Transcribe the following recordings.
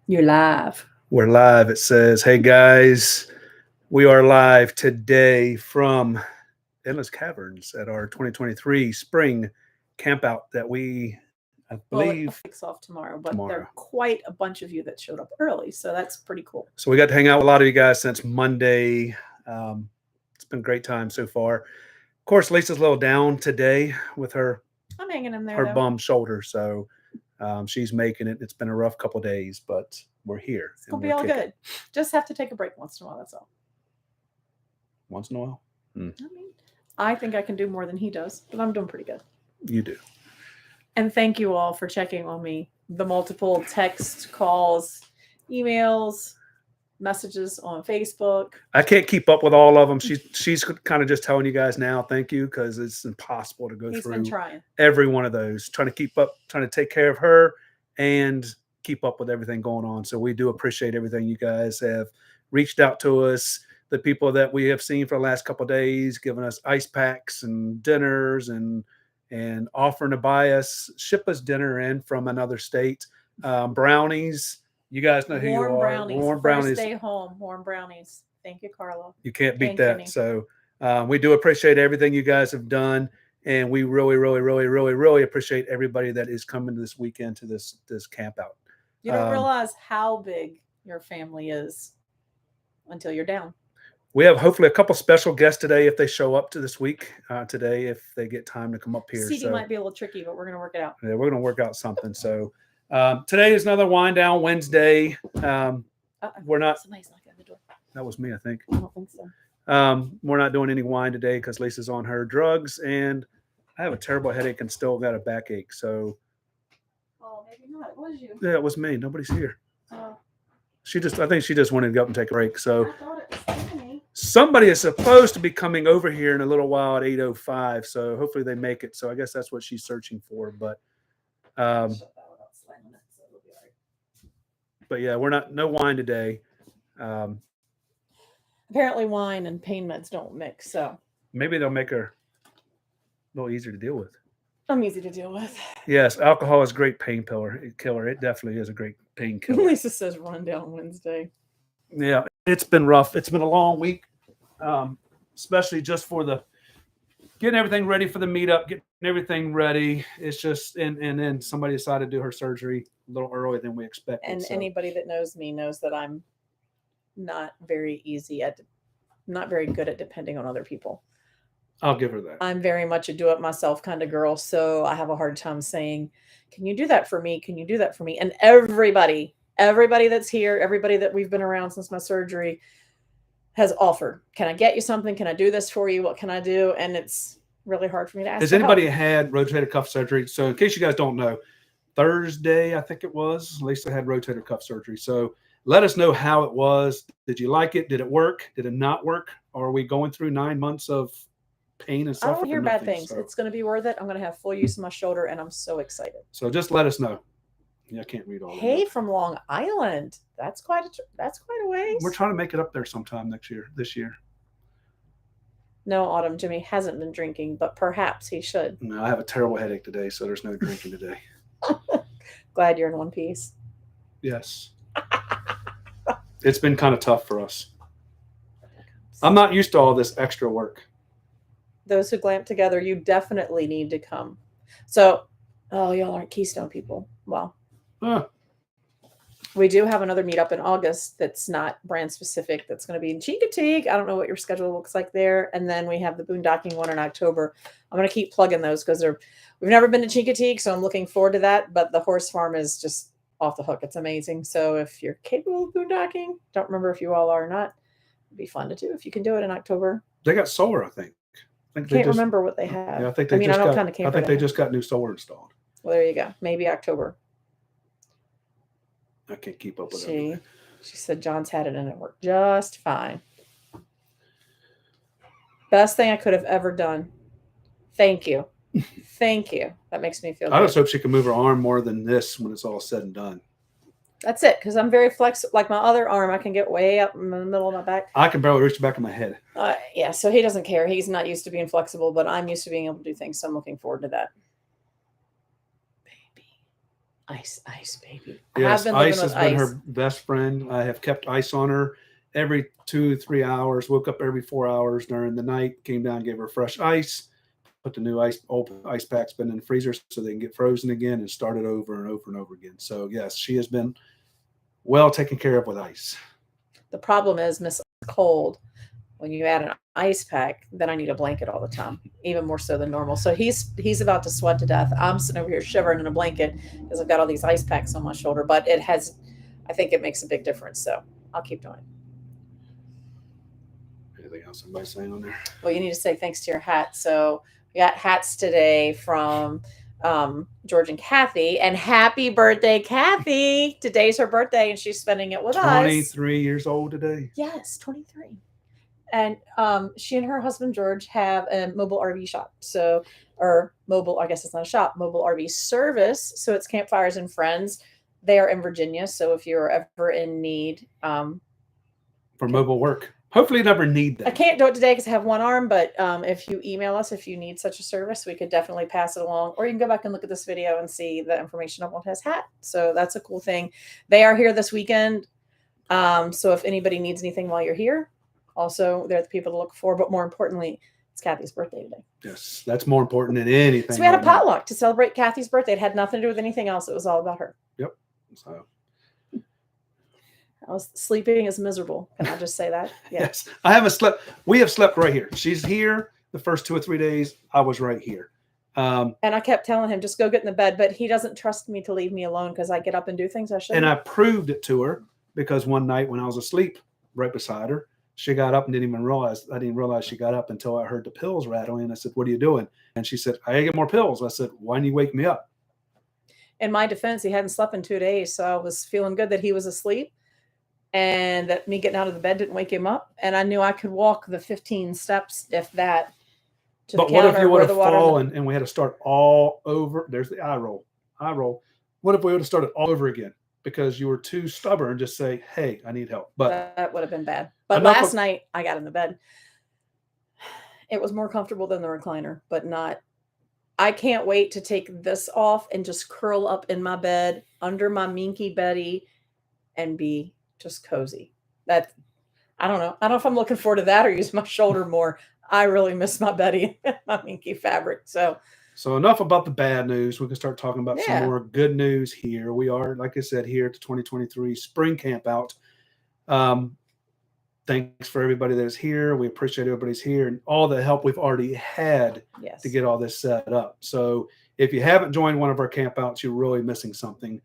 You're live. We're live. It says, hey guys, we are live today from Endless Caverns at our 2023 Spring Campout that I Well, it believe, kicks off tomorrow, but there tomorrow. are quite a bunch of you that showed up early, so that's pretty cool. So we got to hang out with a lot of you guys since Monday. It's been a great time so far. Of course, Lisa's a little down today with her I'm hanging in there, though. bum shoulder, so she's making it. It's been a rough couple days, but we're here. It's gonna be all good. Just have to take a break once in a while. That's all. Once in a while. I think I can do more than he does, but I'm doing pretty good. You do. And thank you all for checking on me. The multiple text calls, emails, messages on Facebook. I can't keep up with all of them. She's kind of just telling you guys now, thank you, because it's impossible to go He's through been trying. every one of those, trying to keep up, trying to take care of her and keep up with everything going on. So we do appreciate everything you guys have reached out to us. The people that we have seen for the last couple of days, giving us ice packs and dinners and offering to ship us dinner in from another state. Brownies. You guys know who you are. Warm brownies. First day home. Warm brownies. Thank you, Carla. You can't beat And that. Kenny. So we do appreciate everything you guys have done. And we really, really, really, really, really appreciate everybody that is coming this weekend to this camp out. You don't realize how big your family is until you're down. We have hopefully a couple special guests today if they show up to this week today, if they get time to come up here. CD might be a little tricky, but we're going to work it out. Yeah, we're going to work out something. So today is another Wind Down Wednesday. We're not. Somebody's knocking on the door. That was me, I think. I don't think so. We're not doing any wine today because Lisa's on her drugs, and I have a terrible headache and still got a backache. So. Oh, maybe not. It was you. Yeah, it was me. Nobody's here. I think she just wanted to go up and take a break. So. I thought it was Tiffany. Somebody is supposed to be coming over here in a little while at 8:05, so hopefully they make it. So I guess that's what she's searching for. But yeah, we're no wine today. Apparently, wine and pain meds don't mix, so maybe they'll make her a little easier to deal with. I'm easy to deal with. Yes, alcohol is a great killer. It definitely is a great painkiller. Lisa says run down Wednesday. Yeah, it's been rough. It's been a long week, especially just for getting everything ready for the meetup, getting everything ready. It's just, and then somebody decided to do her surgery a little earlier than we expected. And anybody that knows me knows that I'm not very good at depending on other people. I'll give her that. I'm very much a do-it-myself kind of girl, so I have a hard time saying, can you do that for me? Can you do that for me? And everybody that's here, everybody that we've been around since my surgery has offered, can I get you something? Can I do this for you? What can I do? And it's really hard for me to ask. Has anybody had rotator cuff surgery? So in case you guys don't know, Thursday, I think it was, Lisa had rotator cuff surgery. So let us know how it was. Did you like it? Did it work? Did it not work? Or are we going through 9 months of pain and I suffering? don't hear bad things. So it's going to be worth it. I'm going to have full use of my shoulder, and I'm so excited. So just let us know. Yeah, I can't read all. Hey, from Long Island. That's quite a ways. We're trying to make it up there sometime this year. No, Autumn Jimmy hasn't been drinking, but perhaps he should. No, I have a terrible headache today, so there's no drinking today. Glad you're in one piece. Yes. It's been kind of tough for us. I'm not used to all this extra work. Those who glamp together, you definitely need to come. So, y'all aren't Keystone people. Well, we do have another meetup in August that's not brand specific. That's going to be in Chincoteague. I don't know what your schedule looks like there. And then we have the boondocking one in October. I'm going to keep plugging those because we've never been to Chincoteague, so I'm looking forward to that. But the horse farm is just off the hook. It's amazing. So if you're capable of boondocking, don't remember if you all are or not. It'd be fun to do if you can do it in October. They got solar, I think. I can't remember what they have. Yeah, I think they just got new solar installed. Well, there you go. Maybe October. I can't keep up with it. She said John's had it and it worked just fine. Best thing I could have ever done. Thank you. Thank you. That makes me feel good. I just hope she can move her arm more than this when it's all said and done. That's it, because I'm very flexible. Like my other arm, I can get way up in the middle of my back. I can barely reach the back of my head. Yeah, so he doesn't care. He's not used to being flexible, but I'm used to being able to do things, so I'm looking forward to that. Baby. Ice, baby. I Yes, have been Ice living has with been Ice. her best friend. I have kept Ice on her every 2-3 hours. Woke up every 4 hours during the night. Came down, gave her fresh ice. Put the new old ice packs been in the freezer so they can get frozen again, and start it over and over and over again. So yes, she has been well taken care of with Ice. The problem is Miss Cold. When you add an ice pack, then I need a blanket all the time, even more so than normal. So he's about to sweat to death. I'm sitting over here shivering in a blanket because I've got all these ice packs on my shoulder. But I think it makes a big difference. So I'll keep doing it. Anything else somebody saying on there? Well, you need to say thanks to your hat. So we got hats today from George and Kathy. And happy birthday, Kathy! Today's her birthday, and she's spending it with us. 23 years old today. Yes, 23. And she and her husband George have a mobile RV shop. So, or mobile, I guess it's not a shop, mobile RV service. So it's Campfires and Friends. They are in Virginia. So if you're ever in need, For mobile work, hopefully you never need that. I can't do it today because I have one arm. But if you email us, if you need such a service, we could definitely pass it along. Or you can go back and look at this video and see the information of his hat. So that's a cool thing. They are here this weekend. So if anybody needs anything while you're here. Also, they're the people to look for, but more importantly, it's Kathy's birthday today. Yes, that's more important than anything. So we had a potluck to celebrate Kathy's birthday. It had nothing to do with anything else. It was all about her. Yep. So sleeping is miserable. Can I just say that? Yeah. Yes, I haven't slept. We have slept right here. She's here the first 2 or 3 days. I was right here. And I kept telling him, just go get in the bed, but he doesn't trust me to leave me alone because I get up and do things I shouldn't. And I proved it to her because one night when I was asleep right beside her, she got up and didn't even realize. I didn't realize she got up until I heard the pills rattling. I said, "What are you doing?" And she said, "I gotta get more pills." I said, "Why didn't you wake me up?" In my defense, he hadn't slept in 2 days, so I was feeling good that he was asleep, and that me getting out of the bed didn't wake him up. And I knew I could walk the 15 steps, if that. To but the what if counter you would where have the water. fallen and we had to start all over? There's the eye roll. Eye roll. What if we would have started all over again because you were too stubborn to say, "Hey, I need help"? But that would have been bad. But last night I got in the bed. It was more comfortable than the recliner, but not. I can't wait to take this off and just curl up in my bed under my Minky Betty and be just cozy. That I don't know. I don't know if I'm looking forward to that or use my shoulder more. I really miss my Betty and my Minky fabric. So enough about the bad news. We can start talking about some more good news here. We are, like I said, here at the 2023 Spring Campout. Thanks for everybody that's here. We appreciate everybody's here and all the help we've already had to get all this set up. So if you haven't joined one of our campouts, you're really missing something.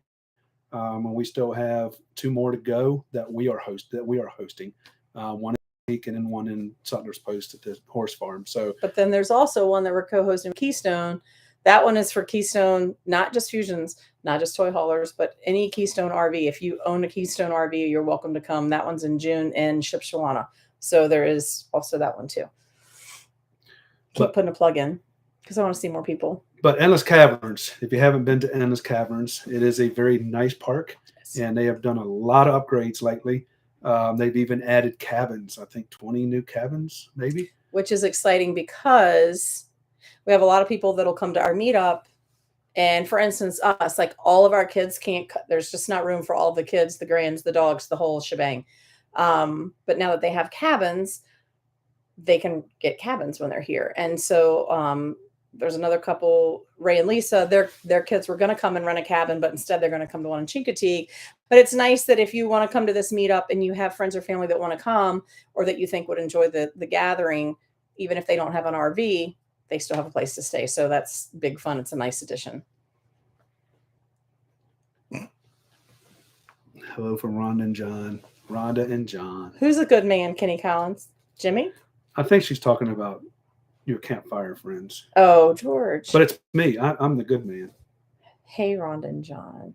And we still have 2 more to go that we are hosting. One in Beacon and one in Sutler's Post at the horse farm. So, but then there's also one that we're co-hosting Keystone. That one is for Keystone, not just Fusions, not just toy haulers, but any Keystone RV. If you own a Keystone RV, you're welcome to come. That one's in June in Shipshawana. So there is also that one too. Keep putting a plug in because I want to see more people. But Endless Caverns, if you haven't been to Endless Caverns, it is a very nice park, and they have done a lot of upgrades lately. They've even added cabins, I think 20 new cabins, maybe. Which is exciting because we have a lot of people that'll come to our meetup. And for instance, us, like all of our kids can't, there's just not room for all the kids, the grands, the dogs, the whole shebang. But now that they have cabins, they can get cabins when they're here. And so there's another couple, Ray and Lisa, their kids were going to come and rent a cabin, but instead they're going to come to one in Chincoteague. But it's nice that if you want to come to this meetup and you have friends or family that want to come or that you think would enjoy the gathering, even if they don't have an RV, they still have a place to stay. So that's big fun. It's a nice addition. Hello from Rhonda and John. Rhonda and John. Who's a good man, Kenny Collins? Jimmy? I think she's talking about your campfire friends. Oh, George. But it's me. I'm the good man. Hey, Rhonda and John.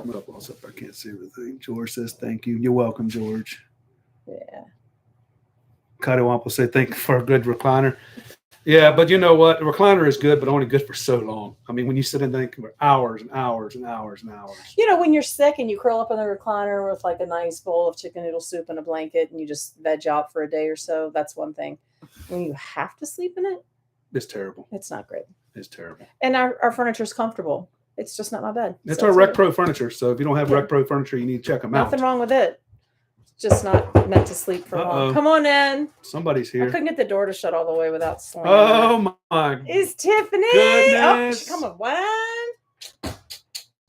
I'm up also. I can't see everything. George says thank you. You're welcome, George. Yeah. Kadiwampo said thank you for a good recliner. Yeah, but you know what? The recliner is good, but only good for so long. I mean, when you sit and think for hours and hours and hours and hours. You know, when you're sick and you curl up in the recliner with like a nice bowl of chicken noodle soup and a blanket and you just veg out for a day or so, that's one thing. When you have to sleep in it, it's terrible. It's not great. It's terrible. And our furniture is comfortable. It's just not my bed. It's So our it's Rec weird. Pro furniture. So if you don't have Yeah. Rec Pro furniture, you need to check them out. Nothing wrong with it. It's just not meant to sleep for long. Come on in. Somebody's I here. couldn't get the door to shut all the way without slamming Oh it. my It's Tiffany. goodness. Oh, come on, one.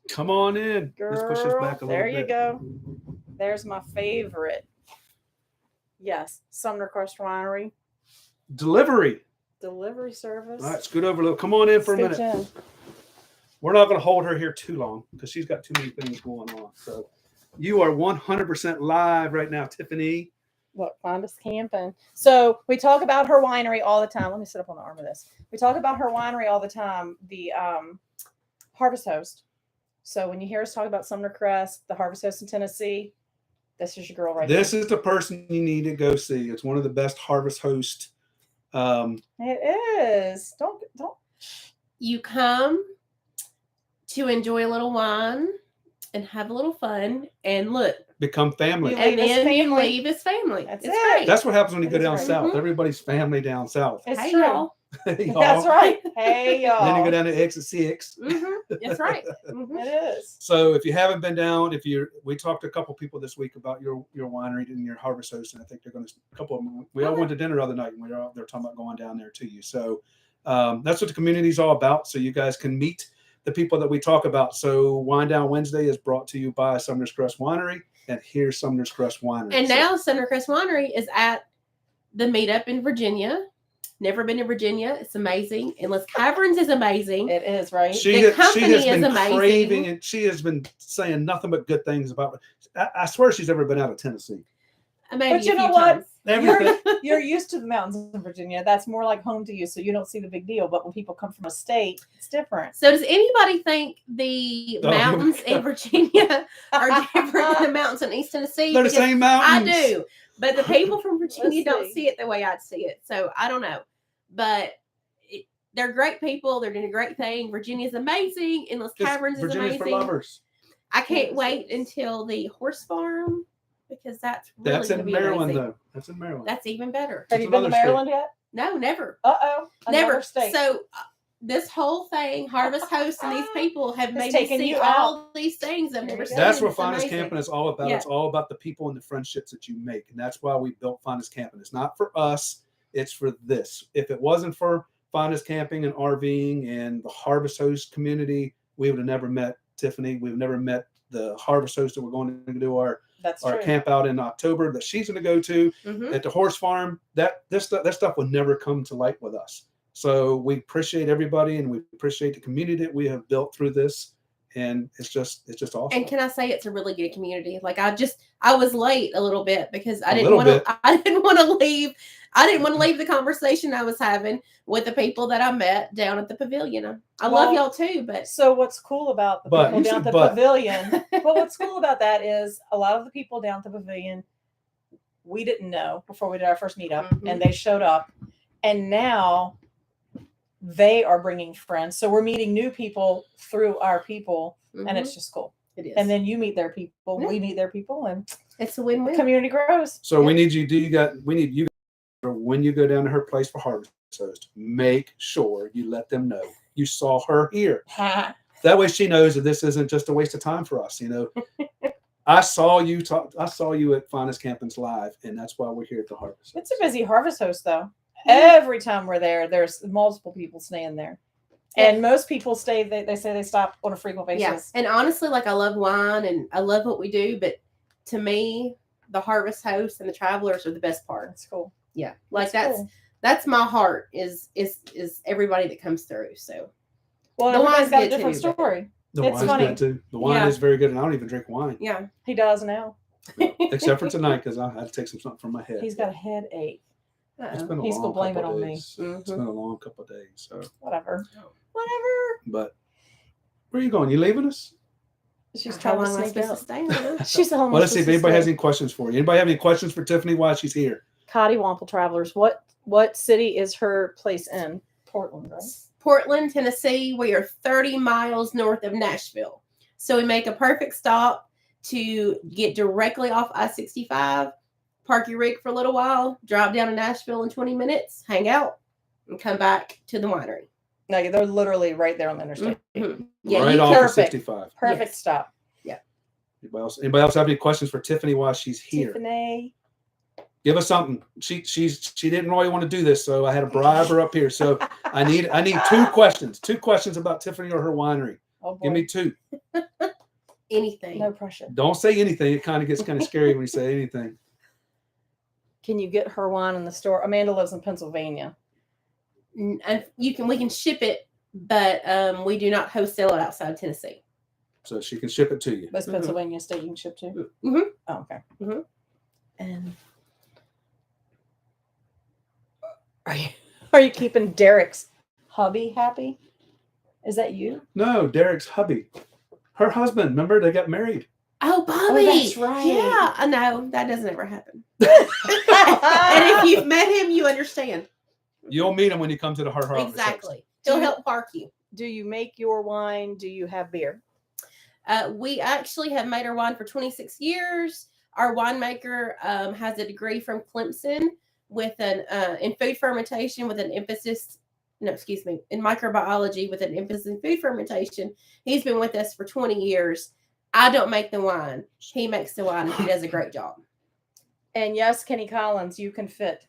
Come on in. Girl, Let's push this back a little there bit. you go. There's my favorite. Yes, Sumner Crest Winery. Delivery Service. All right, scoot over a little. Come on in for a minute. In. We're not going to hold her here too long because she's got too many things going on. So you are 100% live right now, Tiffany. What, FindUsCamping. So we talk about her winery all the time. Let me sit up on the arm of this. We talk about her winery all the time. The Harvest Host. So when you hear us talk about Sumner Crest, the Harvest Host in Tennessee, this is your girl right This here. is the person you need to go see. It's one of the best Harvest Host. It is. Don't. You come to enjoy a little wine and have a little fun and look. Become family. You And leave his then you family. leave his family. That's it's it. great. That's what happens when you It go is down right. south. Mhm. Everybody's family down south. It's hey, true. y'all. Y'all. That's right. Hey, y'all. Then you go down to exit 6. That's right. Mhm. It is. So if you haven't been down, we talked to a couple people this week about your winery and your Harvest Host, and I think they're going to a couple of them. We all went to dinner the other night, and they're talking about going down there to you. So that's what the community is all about. So you guys can meet the people that we talk about. So Wine Down Wednesday is brought to you by Sumner's Crest Winery, and here's Sumner's Crest Winery. And now Sumner Crest Winery is at the meetup in Virginia. Never been to Virginia. It's amazing. Endless Caverns is amazing. It is, right? She The has company is been amazing. craving, and she has been saying nothing but good things about it. I swear she's never been out of Tennessee. Maybe But you a know few what? times. Everything. You're used to the mountains in Virginia. That's more like home to you, so you don't see the big deal. But when people come from a state, it's different. So does anybody think the Oh, mountains in Virginia are different than the mountains in East Tennessee? They're the Because same I mountains. do. But the people from Virginia Let's don't see. see it the way I'd see it. So I don't know. But they're great people. They're doing a great thing. Virginia's amazing. Endless Caverns is Virginia's for amazing. lovers. I can't Yes, wait it is. until the horse farm because that's really That's going to in be Maryland, amazing. though. That's in Maryland. That's even better. Have It's you been to another state. Maryland yet? No, never. Uh-oh. Never. Another state. So this whole thing, Harvest Host and these people have It's made me taking see you all these things I've There never you seen. go. That's what It's Finest amazing. Camping is all about. Yeah. It's all about the people and the friendships that you make. And that's why we built Finest Camping. It's not for us. It's for this. If it wasn't for Finest Camping and RVing and the Harvest Host community, we would have never met Tiffany. We've never met the Harvest Host that we're going to do our That's our true. camp out in October that she's going to go to Mhm. at the horse farm. That stuff would never come to light with us. So we appreciate everybody and we appreciate the community that we have built through this. And it's just awesome. And can I say it's a really good community? Like I was late a little bit because I A didn't little want bit. to. I didn't want to leave. I didn't want to leave the conversation I was having with the people that I met down at the pavilion. I love Well, y'all too, but So what's cool about the But, people you down said at the but. pavilion? But what's cool about that is a lot of the people down at the pavilion we didn't know before we did our first meetup, Mhm. and they showed up, and now they are bringing friends. So we're meeting new people through our people, and it's just cool. it is. And then you meet their people, Yeah. we meet their people, and it's a the win-win. community grows. So we need you. We need you when you go down to her place for Harvest Host, make sure you let them know you saw her here. That way she knows that this isn't just a waste of time for us. You know, I saw you at Finest Camping's live, and that's why we're here at the Harvest. It's a busy Harvest Host, though. Every time we're there, there's multiple people staying there. And most people stay, they say they stop on a frequent basis. Yeah. And honestly, like I love wine and I love what we do, but to me, the Harvest Host and the travelers are the best part. That's cool. Yeah. Like That's cool. that's my heart is everybody that comes through. So Well, The everybody's wine's got a good different too, but- story. The It's wine's funny. good too. The wine Yeah. is very good, and I don't even drink wine yeah. He does now. except for tonight because I had to take something from my head. He's got a headache. It's Uh-oh. been a He's long gonna blame couple it on of me. days. It's been a long couple of days. So, Whatever. Oh. Whatever. but where are you going? You leaving us? She's How trying to long am I sneak supposed to out. stay on? She's the home. Well, let's see if anybody has any questions for you. Anybody have any questions for Tiffany while she's here? Cottywample Travelers. What city is her place in? Portland, right? Portland, Tennessee. We are 30 miles north of Nashville. So we make a perfect stop to get directly off I-65, park your rig for a little while, drive down to Nashville in 20 minutes, hang out, and come back to the winery. No, they're literally right there on the interstate. Mhm. Yeah, right you off of perfect. 65. Perfect Yes. stop. Anybody else have any questions for Tiffany while she's here? Tiffany. Give us something. She didn't really want to do this, so I had to bribe her up here. So I need 2 questions. 2 questions about Tiffany or her winery. Oh boy. Give me 2. anything. No pressure. Don't say anything. It kind of gets kind of scary when you say anything. Can you get her wine in the store? Amanda lives in Pennsylvania. And we can ship it, but we do not wholesale it outside of Tennessee. So she can ship it to you. West Pennsylvania state you can ship to? Mhm. Oh, okay. Mhm. And are you keeping Derek's hubby happy? Is that you? No, Derek's hubby. Her husband. Remember, they got married. Oh, Bobby. that's right. Yeah, I know. That doesn't ever happen. And if you've met him, you understand. You'll meet him when you come to the Heart Harvest. Exactly. He'll help park you. Do you make your wine? Do you have beer? We actually have made our wine for 26 years. Our winemaker has a degree from Clemson with an in food fermentation with an emphasis, in microbiology with an emphasis in food fermentation. He's been with us for 20 years. I don't make the wine. He makes the wine. And he does a great job. And yes, Kenny Collins, you can fit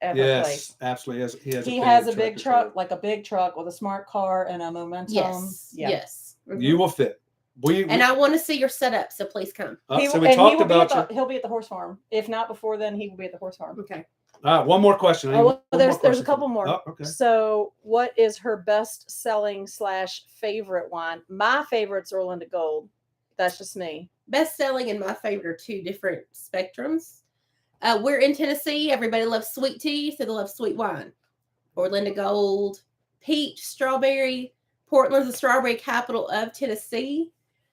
at her Yes, place. absolutely. He has a big truck, like a big truck with a smart car and a Momentum. Yes. Yeah. Yes. Mhm. You will fit. And I want to see your setup, so please come. So we talked about he'll be at the horse farm. If not before then, he will be at the horse farm. Okay. one more question. There's a couple more. Oh, okay. So, what is her best-selling / favorite wine? My favorite's Orlando Gold. That's just me. Best selling and my favorite are 2 different spectrums. We're in Tennessee. Everybody loves sweet tea, so they love sweet wine. Orlando Gold, peach, strawberry. Portland's the strawberry capital of Tennessee,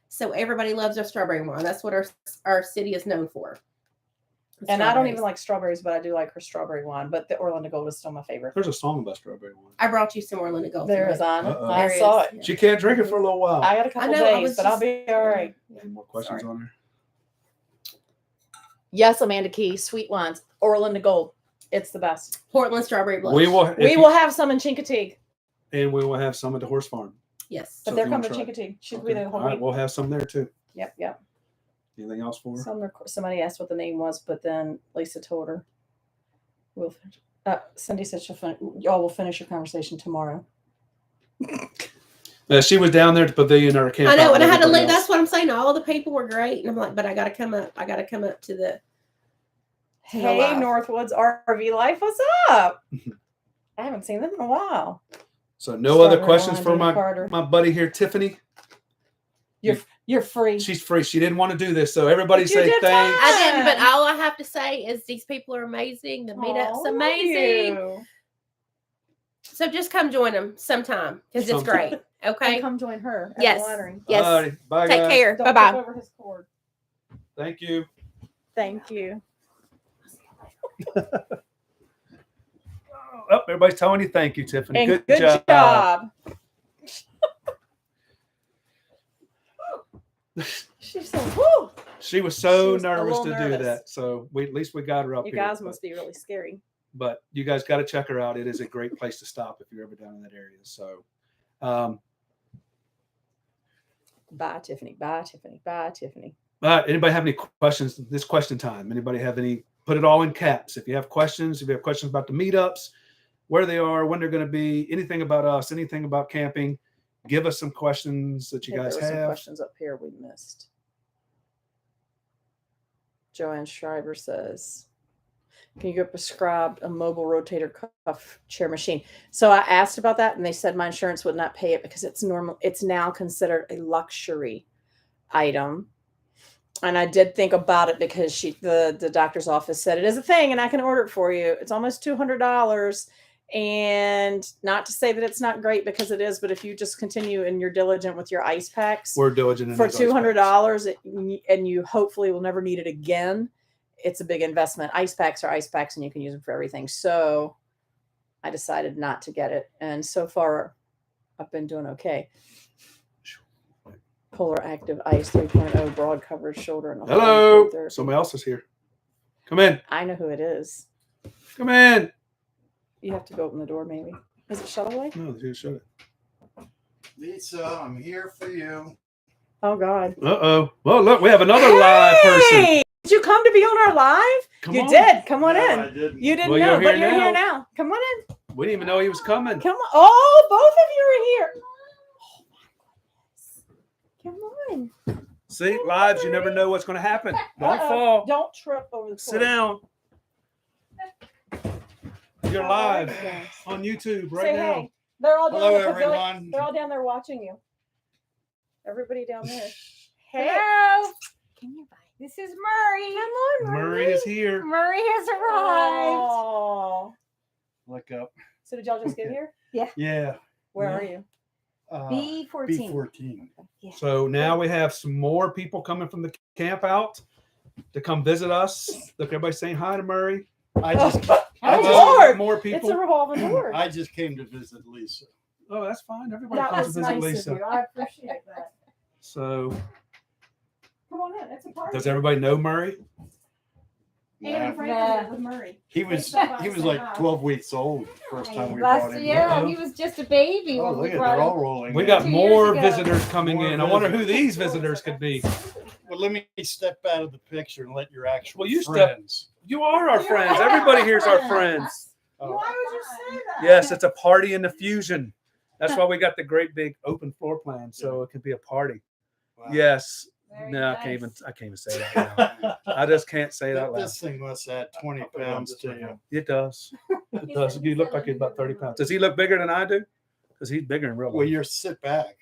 so everybody loves our strawberry wine. That's what our city is known for. And I don't even like strawberries, but I do like her strawberry wine. But the Orlando Gold is still my favorite. There's a song about strawberry wine. I brought you some Orlando Gold. There is on. Uh-oh. I There saw is. it. She can't drink it for a little while. I got a couple days, but I'll be all right. Any more questions on her? Yes, Amanda Key, sweet wines, Orlando Gold. It's the best. Portland strawberry blush. We will have some in Chincoteague. And we will have some at the horse farm. Yes. But So they're if you wanna coming to try Chincoteague. She'll Okay. be there the whole All right, week. we'll have some there too. Yep. Anything else for her? Somebody asked what the name was, but then Lisa told her. We'll finish. Cindy said y'all will finish your conversation tomorrow. She was down there at the pavilion or camp. I know, and I had to leave. That's what I'm saying. All the people were great, and I'm like, but I got to come up. I got to come up to the. Hey, live. Northwoods RV Life, what's up? I haven't seen them in a while. So no other Strawberry questions wine, for David Carter. my buddy here, Tiffany. You're free. She's free. She didn't want to do this, so everybody But you say did thanks. fine. I didn't, but all I have to say is these people are amazing. The meetup's Aw, amazing. you. So just come join them sometime because it's great. Okay. And come join her at Yes. the winery. Yes. Alrighty, bye, Take guys. care. Don't Bye trip bye. over his cord. Thank you. Thank you. Oh, everybody's telling you thank you, Tiffany. And Good job. She's so woo. She was so She was a nervous to little do nervous. that. So at least we got her up You here. guys must be really scary. But you guys got to check her out. It is a great place to stop if you're ever down in that area. So, Bye, Tiffany. Bye, Tiffany. Bye, Tiffany. anybody have any questions? This question time. Anybody have any? Put it all in caps. If you have questions, about the meetups, where they are, when they're going to be, anything about us, anything about camping, give us some questions that you guys There were some have. questions up here we missed. Joanne Schreiber says, can you get prescribed a mobile rotator cuff chair machine? So I asked about that and they said my insurance would not pay it because it's now considered a luxury item. And I did think about it because the doctor's office said it is a thing and I can order it for you. It's almost $200. And not to say that it's not great because it is, but if you just continue and you're diligent with your ice packs, We're diligent in for those ice packs. $200 and you hopefully will never need it again, it's a big investment. Ice packs are ice packs and you can use them for everything. So I decided not to get it. And so far I've been doing okay. Polar Active Ice 3.0 broad coverage shoulder. And Hello. Somebody else is here. Come in. I know who it is. Come in. You have to go open the door maybe. Is it shut away? No, dude, shut it. Lisa, I'm here for you. Oh God. Uh-oh. Well, look, we have another live person. Hey! Did you come to be on our live? Come you on. did. Come on No, in. I didn't. You didn't Well, know, you're but here you're here now. now. Come on in. We didn't even know he was coming. Come on. Oh, both of you are here. Oh my goodness. Come on. See, lives, you never know what's going to happen. Don't fall. Don't trip over the floor. Sit down. You're live Yes. on YouTube right Say now. hey. They're all down Hello, the pavilion. everyone. They're all down there watching you. Everybody down there. Hey. Hello. Can you buy? This is Murray. Come on, Murray is here. Murray has arrived. Oh. Look up. So did y'all just get here? Yeah. Where Yeah. are you? B14. B14. Yeah. So now we have some more people coming from the camp out to come visit us. Look, everybody's saying hi to Murray. I just Oh, Hello, Lord. more It's people. a revolving door. I just came to visit Lisa. Oh, that's fine. Everybody That comes was to visit nice Lisa. of you. I appreciate that. So Come on in. It's a party. does everybody know Murray? Yeah. Yeah. with Murray. He was like 12 weeks old first time we brought Last him. year, Uh-oh. he was just a baby Oh, when we look at brought they're him. all rolling. We in. got 2 years more ago. visitors coming More in. I wonder who visitors. these visitors could be. Well, let me step out of the picture and let your actual Well, you step- friends. You are our friends. Everybody here's our friends. Oh, Why would you say that? Yes, it's a party in the fusion. That's why we got the great big open floor plan, so it can be a party. wow. Yes. Very No, I can't nice. even say that now. I just can't say that loud. This thing must add 20 pounds to you. It does. It does. You look like he's about 30 pounds. Does he look bigger than I do? Because he's bigger in real Well, life. you're sit back.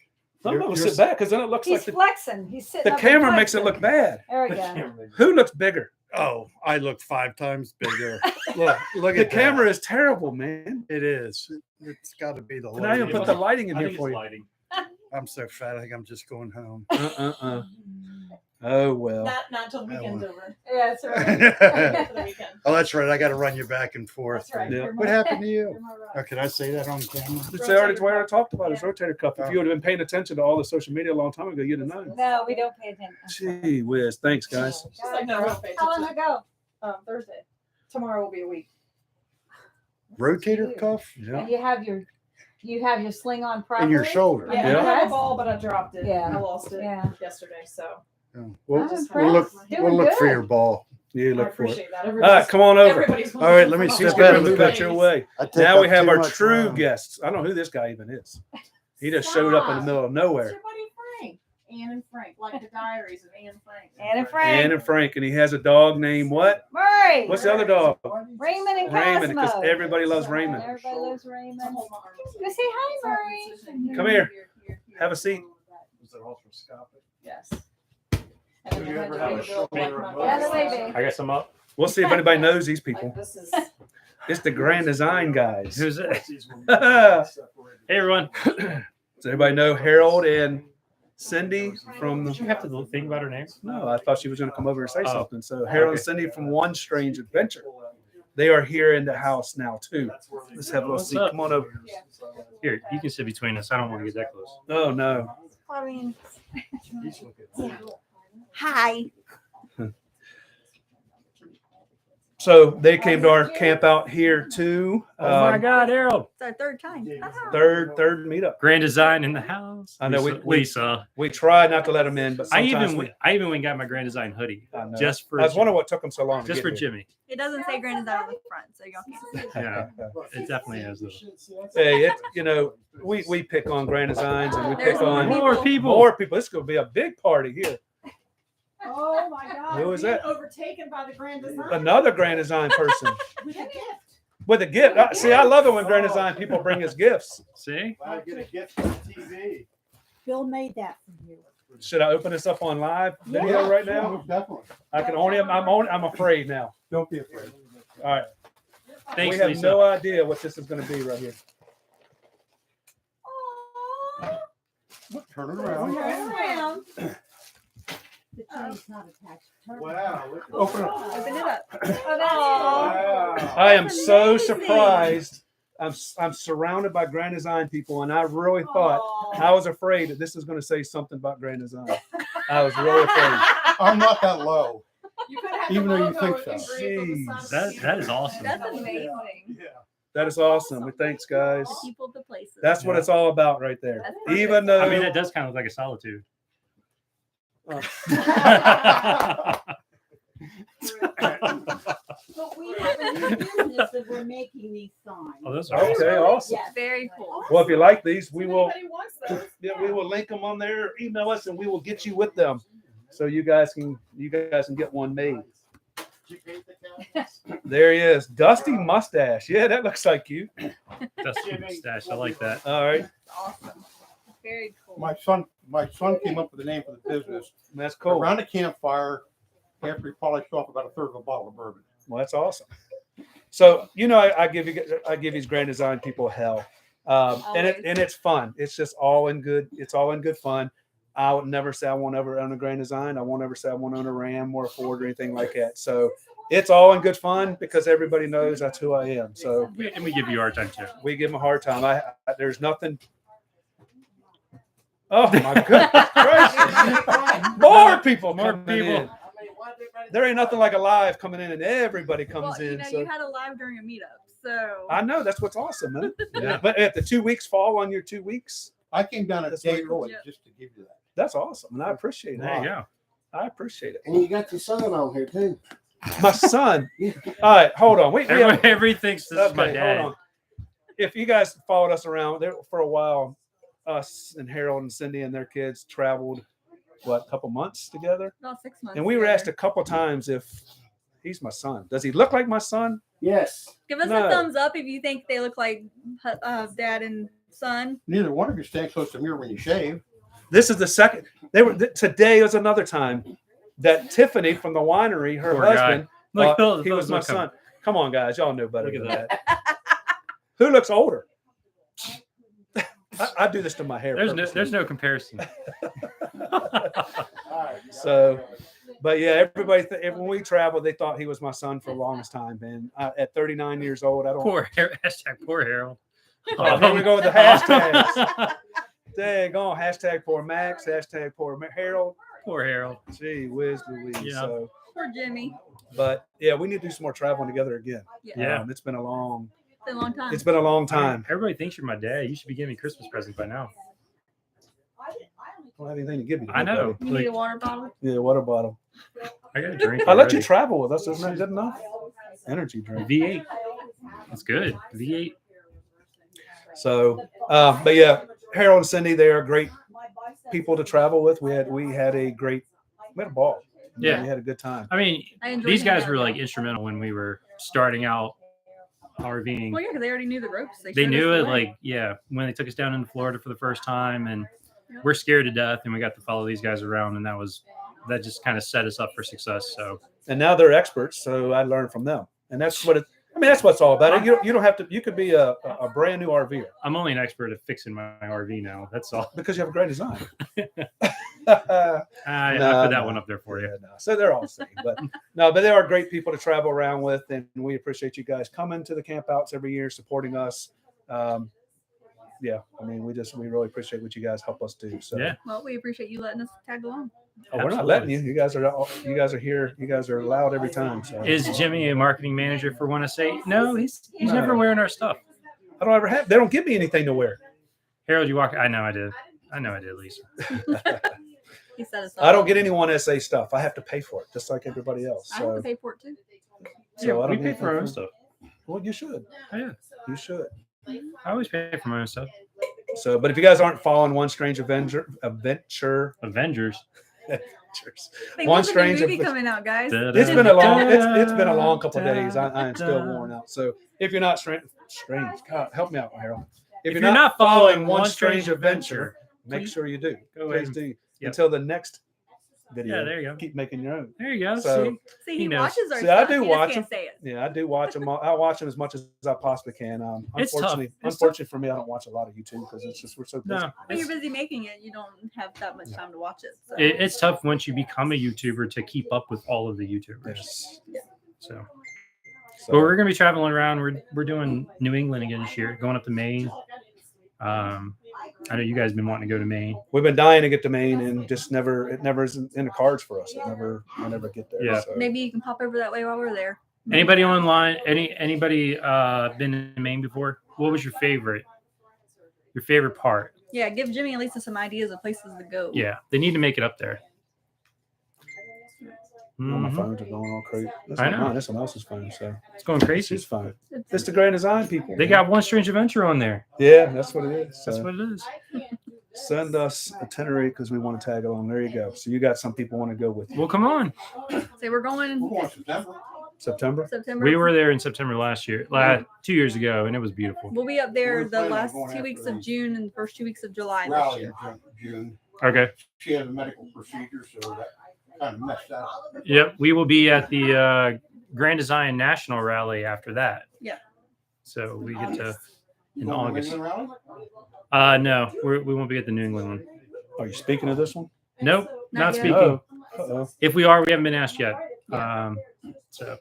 I'm you're- not gonna you're sit back because then it looks He's like the flexing. He's sitting up and camera makes it flexing. look bad. There we go. Who looks bigger? Oh, I look 5 times bigger. Look The at camera that. is terrible, man. It is. It's got to be the And I even lighting. put the lighting in I here think for it's you. lighting. I'm so fat. I think I'm just going home. Oh well. Not until the weekend's over. Yeah, that's right. For the weekend. Oh, that's right. I got to run you back and forth. That's right. Yeah. You're What my- happened to you? you're my rock. Oh, can I say that on camera? It's already what I talked about his rotator cuff. If you would have been paying attention to all the social media a long time ago, you'd have known. No, we don't pay attention. Gee whiz. Thanks, guys. She's like, no, we'll pay How long attention. ago? Thursday. Tomorrow will be a week. Rotator cuff Yeah. And you have your sling on properly. in your shoulder. Yeah, Yeah. I had a ball, but I dropped it. Yeah. I lost it Yeah. yesterday, so Yeah. I'm We'll, impressed. we'll look. Doing We'll look for good. your ball. You I look for it. appreciate that. All right, come on over. Everybody's All right, let me looking step for He's out gonna of the move out your way. I take Now we up have too our much true room. guests. I don't know who this guy even is. He just showed up in the middle of It's nowhere. your buddy Frank. Anne and Frank, like the diaries of Anne and Frank. Anne and Frank. Ann and Frank, and he has a dog named what? Murray. What's the other dog? Raymond and Raymond, because Cosmo. everybody loves Raymond. Everybody loves Raymond. Go Go say hi, Murray. Come here. Have a seat. Is it arthroscopic? Yes. Do you ever have a shoulder Yeah, the baby. I guess I'm up. We'll see if anybody knows these people. Like this is It's the Grand Design guys. Who's it? Does Hey, everyone. everybody know Harold and Cindy from Did you have to think about her name? No, I thought she was going to come over and say Oh. something. So Harold and Cindy from One Strange Adventure. They are here in the house now too. Let's have a little What's seat. up? Come on over. Here, you can sit between us. I don't want to get that close. Oh no. I mean, hi. So they came to our camp out here too. Oh my God, Harold! It's our third time. Third meetup. Grand Design in the house. I know, Lisa. We tried not to let them in, but I sometimes even went and got my Grand Design hoodie I know. just for I was wondering what took them so long. to just get for here. Jimmy. It doesn't say Grand Design on the front, so y'all can't see. Yeah, it definitely is though. Hey, we pick on Grand Designs and we pick There's on More people. more people. This is going to be a big party here. oh my god. Who is being that? Overtaken by the Grand Design. Another Grand Design person With a gift. with a gift. See, I love it when Grand Design people bring us gifts. See? I get a gift from TV. Bill made that for you. Should I open this up on live video right now? Definitely. I can only. I'm afraid now. Don't be afraid. All right. Thanks, we have Lisa. no idea what this is going to be right here. Turn it around. Around. The chain's not attached. Turn it. Wow. Open it. Open it up. Wow. I am so amazing. surprised. I'm surrounded by Grand Design people, and I really thought I was afraid that this is going to say something about Grand Design. I was really afraid. I'm not that low. You could have Even the though you logo think so. engraved on the side of the That is awesome. That's amazing. That is awesome. Thanks, guys. People to places. That's what Yeah. it's all about right there. That's perfect. Even though I mean, that does kind of look like a solitude. Oh. But we have a new business that we're making these signs. Oh, those are Okay, awesome. Yes. Very cool. Well, if you like these, we If will. anybody wants those. Yeah, we will link them on there. Email us, and we will get you with them, so you guys can get one made. There he is, Dusty Mustache. Yeah, that looks like you. Dusty mustache. I like that. All right, Awesome. Very cool. My son came up with the name for the business. that's cool. Around a campfire, after he polished off about a third of a bottle of bourbon. Well, that's awesome. So I give these Grand Design people hell, and it's fun. It's just all in good. It's all in good fun. I would never say I won't ever own a Grand Design. I won't ever say I won't own a Ram or a Ford or anything like that. So it's all in good fun because everybody knows that's who I am. So And we give you our time too. we give them a hard time. There's nothing. Oh my goodness gracious. More people coming in. There ain't nothing like a live coming in and everybody comes in. So you had a live during a meetup, so I know that's what's awesome, man. Yeah. But if the 2 weeks fall on your 2 weeks, I came down a That's day what- early Yeah. just to give you that. that's awesome, and I appreciate it. There you go. I appreciate it. And you got your son on here too. My son. All right, hold on. Wait. Everybody thinks this is my Okay, dad. hold on. If you guys followed us around there for a while, us and Harold and Cindy and their kids traveled, a couple months together, about 6 months. and we were together. asked a couple times if he's my son. Does he look like my son? Yes. Give us No. a thumbs up if you think they look like dad and son. Neither one of you stand close to the mirror when you shave. This is the second. Today was another time that Tiffany from the winery, her Poor guy. husband, Look, Bill, he was my look him. son. Come on, guys, y'all know better Look than at that. Who looks older? I do this to my hair. There's no comparison. So, but yeah, everybody. When we traveled, they thought he was my son for the longest time. And at 39 years old, I don't. Poor Harold. Oh, here we go with the hashtags. Dang on, hashtag poor Max, hashtag poor Harold. Poor Harold. Gee whiz Louise. Yeah. So, Poor Jimmy. but yeah, we need to do some more traveling togetger again. Yeah. It's been a long. It's been a long time. It's been a long time. Everybody thinks you're my dad. You should be giving me Christmas presents by now. I don't have anything to give you. I know. You need a water bottle? Yeah, water bottle. I got a drink. I let you already. travel with us. Isn't that good enough? Energy drink. V8. That's good. V8. So, but yeah, Harold and Cindy, they are great people to travel with. We had a ball. Yeah. We had a good time. I mean, I enjoyed these guys hanging were out like there. instrumental when we were starting out RVing. Well, yeah, because they already knew the ropes. They showed us knew the it, way. like, yeah, when they took us down into Florida for the first time, and we're scared to death, and we got to follow these guys around, and that just kind of set us up for success. So And now they're experts, so I learned from them. And that's what that's what it's all about. You don't have to. You could be a brand new RVer I'm only an expert at fixing my RV now. That's all. because you have a great design. I No, put that no. one up there for you. Yeah, no. So they're all the same, but no, but they are great people to travel around with, and we appreciate you guys coming to the campouts every year, supporting us. Yeah, I mean, we really appreciate what you guys help us do. So Yeah. Well, we appreciate you letting us tag along. oh, we're not letting you. You guys are here. You guys are allowed every time. So Is Jimmy a marketing manager for One Say? No, he's No. never wearing our stuff. I don't ever have. They don't give me anything to wear. Harold, you walk. I know I did, Lisa. He set us up. I don't get any One SA stuff. I have to pay for it, just like everybody else. I have to So, pay for it too. so I we don't pay get for our own anything. stuff. Well, you should. Oh, yeah. You should. I always pay for my own stuff. So, but if you guys aren't following One Strange Adventure, Avengers. Think One there's a new Strange movie Adventure. coming out, guys. It's been a long. It's been a long couple of days. I am still worn out. So if you're not strange, God help me out, Harold. If you're not following One Strange Adventure, make sure you do. Go Please ahead. do. Yep. Until the next video. Yeah, there you go. Keep making your own. There you go. So- See? See, He he knows. watches our See, I stuff. do He watch just can't say it. Yeah, I do watch them. I watch them as much as I possibly can. It's tough. It's Unfortunately for me, I don't watch a lot of YouTube because it's just we're so busy. No, When it's, you're busy making it, you don't have that much time to watch it. So. it's tough once you become a YouTuber to keep up with all of the YouTubers. Yes. So, So, but we're gonna be traveling around. We're doing New England again this year, going up to Maine. I know you guys have been wanting to go to Maine. we've been dying to get to Maine and just it never is in the cards for us. I never get there. Yeah. So. Maybe you can pop over that way while we're there. Anybody online? Anybody been in Maine before? What was your favorite? your favorite part. Yeah, give Jimmy and Lisa some ideas of places to go. Yeah, they need to make it up there. All my Mhm. phones are going all crazy. That's I not know. mine. That's someone else's phone. So It's going it's crazy. his phone. It's the Grand Design people. They got One Strange Adventure on there. Yeah, that's what it is. That's So what it is. send us itinerary because we want to tag along. There you go. So you got some people want to go with you. Well, come on. Say we're going We're going September. September. September. We were there in September last year, 2 years ago, and it was beautiful. We'll be up there We're the planning on last going 2 after weeks of the June and the first 2 weeks of July this Rally year. in June. Okay. She has a medical procedure, so that kind of messed that up. Yep. We will be at the Grand Design National Rally after that. Yeah. So we get to You in going to August. England Rally? No, we won't be at the New England one. Are you speaking of this one? Nope, Not not yet. speaking. Oh. Uh-oh. If we are, we haven't been asked yet. So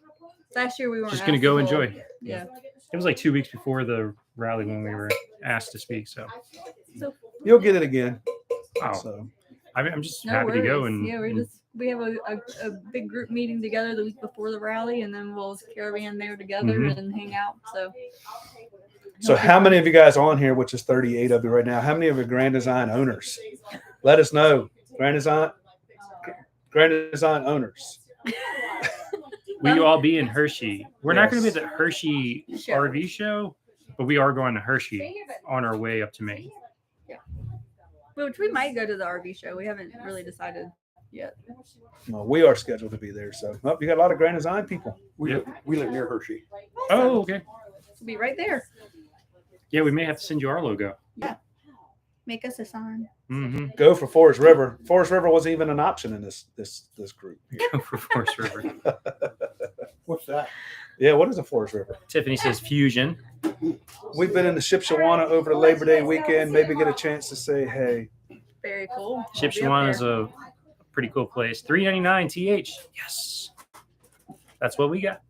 Last year we weren't just gonna asked go to enjoy. Yeah. It was like 2 weeks before the rally when we were asked to speak. So You'll get it again. oh, So I'm just No happy to go worries. and Yeah, we have a big group meeting together the week before the rally, and then we'll caravan there together Mhm. and hang out. So how many of you guys on here, which is 38 of you right now, how many of you are Grand Design owners? Let us know. Grand Design owners. will you all be in Hershey? We're not going to be Yes. at the Hershey Show. RV show, but we are going to Hershey on our way up to Maine. Which we might go to the RV show. We haven't really decided yet. Well, we are scheduled to be there. So you got a lot of Grand Design people. We Yep. live near Hershey. Oh, okay. We'll be right there. Yeah, we may have to send you our logo. Make us a sign. Mm-hmm. Go for Forest River. Forest River wasn't even an option in this group. Go for Forest River. What's that? Yeah, what is a Forest River? Tiffany says Fusion. We've been in the Shipshawana over the Labor Day weekend. Maybe get a chance to say hey. Very cool. Shipshawana is a pretty cool place. $3.99 TH. Yes. That's what we got.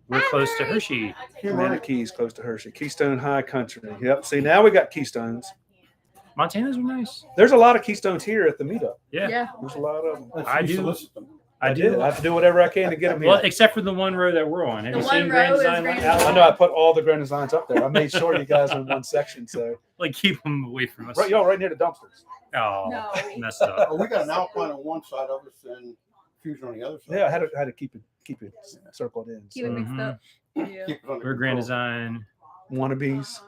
We're close to Hershey. Manique's close to Hershey. Keystone High Country. Yep. See, now we got Keystones. Montanas are nice. There's a lot of Keystones here at the meetup. Yeah. Yeah. There's a lot of them. I You do. solicit them. I do. I have to do whatever I can to get them here. Well, except for the one row that we're on. Have The you one seen Grand row is Design? Grand Like, Design. I know I put all the Grand Designs up there. I made sure you guys are in one section. So like keep them away from us. right, y'all right near the dumpsters. Oh, No. messed up. Oh, we got an Alpine on one side of us and Fusion on the other side. Yeah, I had to keep it circled in. Keep it So. mixed Mhm. up. Yeah. Keep it under We're Grand control. Design. Wannabes.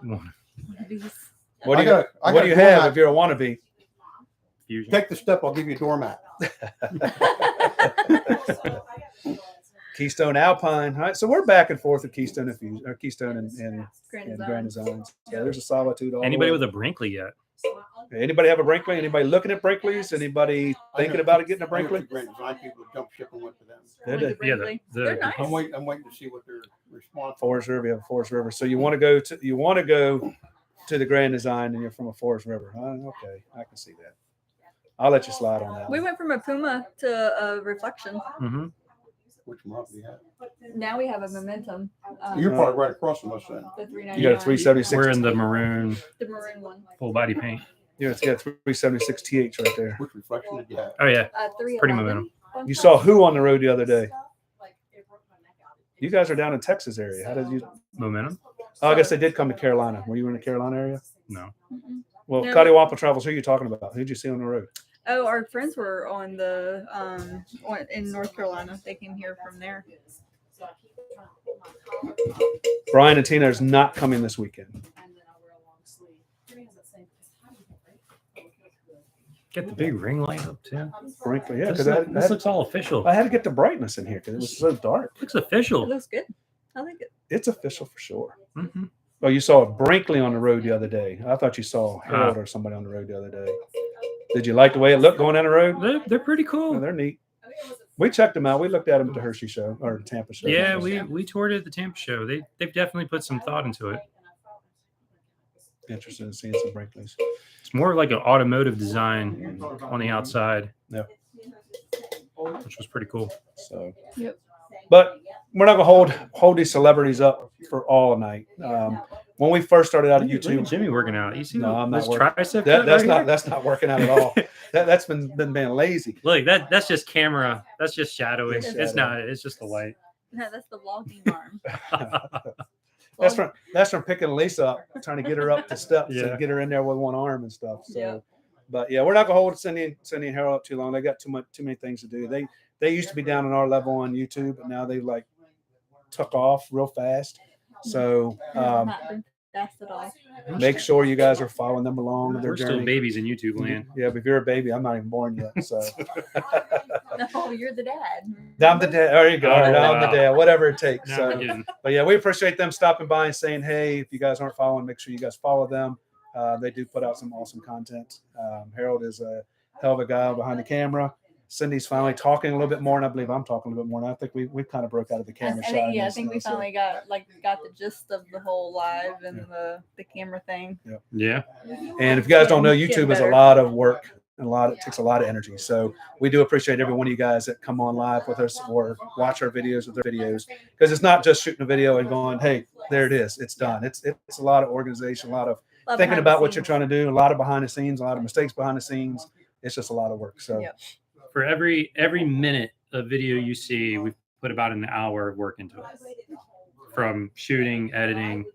What I do you got- I What got do you a have doormat. if you're a wannabe? Fusion. Take the step, I'll give you a doormat. Keystone Alpine. All right, so we're back and forth with Keystone and Fusion, or Keystone and Grand Grand Design. Designs. So there's a solitude. All Anybody the with way. a Brinkley yet? Anybody have a Brinkley? Anybody looking at Brinkley's? Anybody thinking about it getting a I know Brinkley? two Grand Design people that jump ship and went to them. Did Like they? Yeah, Brinkley. the- They're nice. I'm waiting to see what their response. Forest River. You have a Forest River. So you want to go to the Grand Design, and you're from a Forest River. Okay, I can see that. I'll let you slide on that. We one. went from a Puma to a Reflection. Mm-hmm. Which month do you have? Now we have a Momentum. You're probably right across from us then. The 399. You got a 376. We're in the maroon The maroon one. full body paint. Yeah, it's got 376 TH right there. Which reflection did you have? Oh yeah, 311. pretty momentum. You saw who on the road the other day? You guys are down in Texas area. How did you? Momentum? Oh, I guess they did come to Carolina. Were you in the Carolina area? No. Mm-mm. Well, No. Cotty Travels. Who are you talking about? Who'd you see on the road? Oh, our friends were on the in North Carolina. They came here from there. Brian and Tina is not coming this weekend. Get the big ring light up too. Brinkley, yeah, This, because this looks all official. I had to get the brightness in here because it was so dark. Looks It official. looks good. I like it. It's official for sure. Mm-hmm. Oh, you saw Brinkley on the road the other day. I thought you saw Harold or somebody on the road the other day. Did you like the way it looked going down the road? They're pretty Oh, cool. they're neat. We checked them out. We looked at them at the Hershey show or the Tampa show. Yeah, we toured at the Tampa show. They've definitely put some thought into it. Interested in seeing some Brinkleys. It's more like an automotive design on the outside. Yeah. Which was pretty cool. So, Yep. but we're not gonna hold these celebrities up for all night. When we first started out at Look at YouTube, Jimmy working out. You see No, I'm not this working. tricep? cut that's right not here? that's not working out at all. That's been being lazy. Look, that's just camera. That's just shadowing. It's It's shadow. not. It's just the light. No, that's the vlogging arm. That's from picking Lisa up, trying to get her up the steps Yeah. and get her in there with one arm and stuff. So, Yeah. but yeah, we're not gonna hold Cindy and Harold up too long. They got too many things to do. They used to be down on our level on YouTube, but now they like took off real fast. So Not been fast at all. make sure you guys are following them along with their We're still journey. babies in YouTube land. Yeah, but if you're a baby, I'm not even born yet. So No, you're the dad. I'm the dad. There you go. Oh, I'm wow. the dad. Whatever it takes. No, So. we're kidding. But yeah, we appreciate them stopping by and saying, hey, if you guys aren't following, make sure you guys follow them. They do put out some awesome content. Harold is a hell of a guy behind the camera. Cindy's finally talking a little bit more, and I believe I'm talking a little bit more. And I think we kind of broke out of the camera I side. think, I and think we stuff, so- finally got the gist of the whole live and the camera thing. Yeah. And if you guys don't know, Getting YouTube is a better. lot of work and it takes a lot of energy. So we do appreciate every one of you guys that come on live with us or watch our videos with their videos, because it's not just shooting a video and going, hey, there it is, it's done. It's a lot of organization, a lot of thinking about what you're trying to do, a lot of behind the scenes, a lot of mistakes behind the scenes. It's just a lot of work. So Yep. For every minute of video you see, we put about an hour of work into it. From shooting, editing,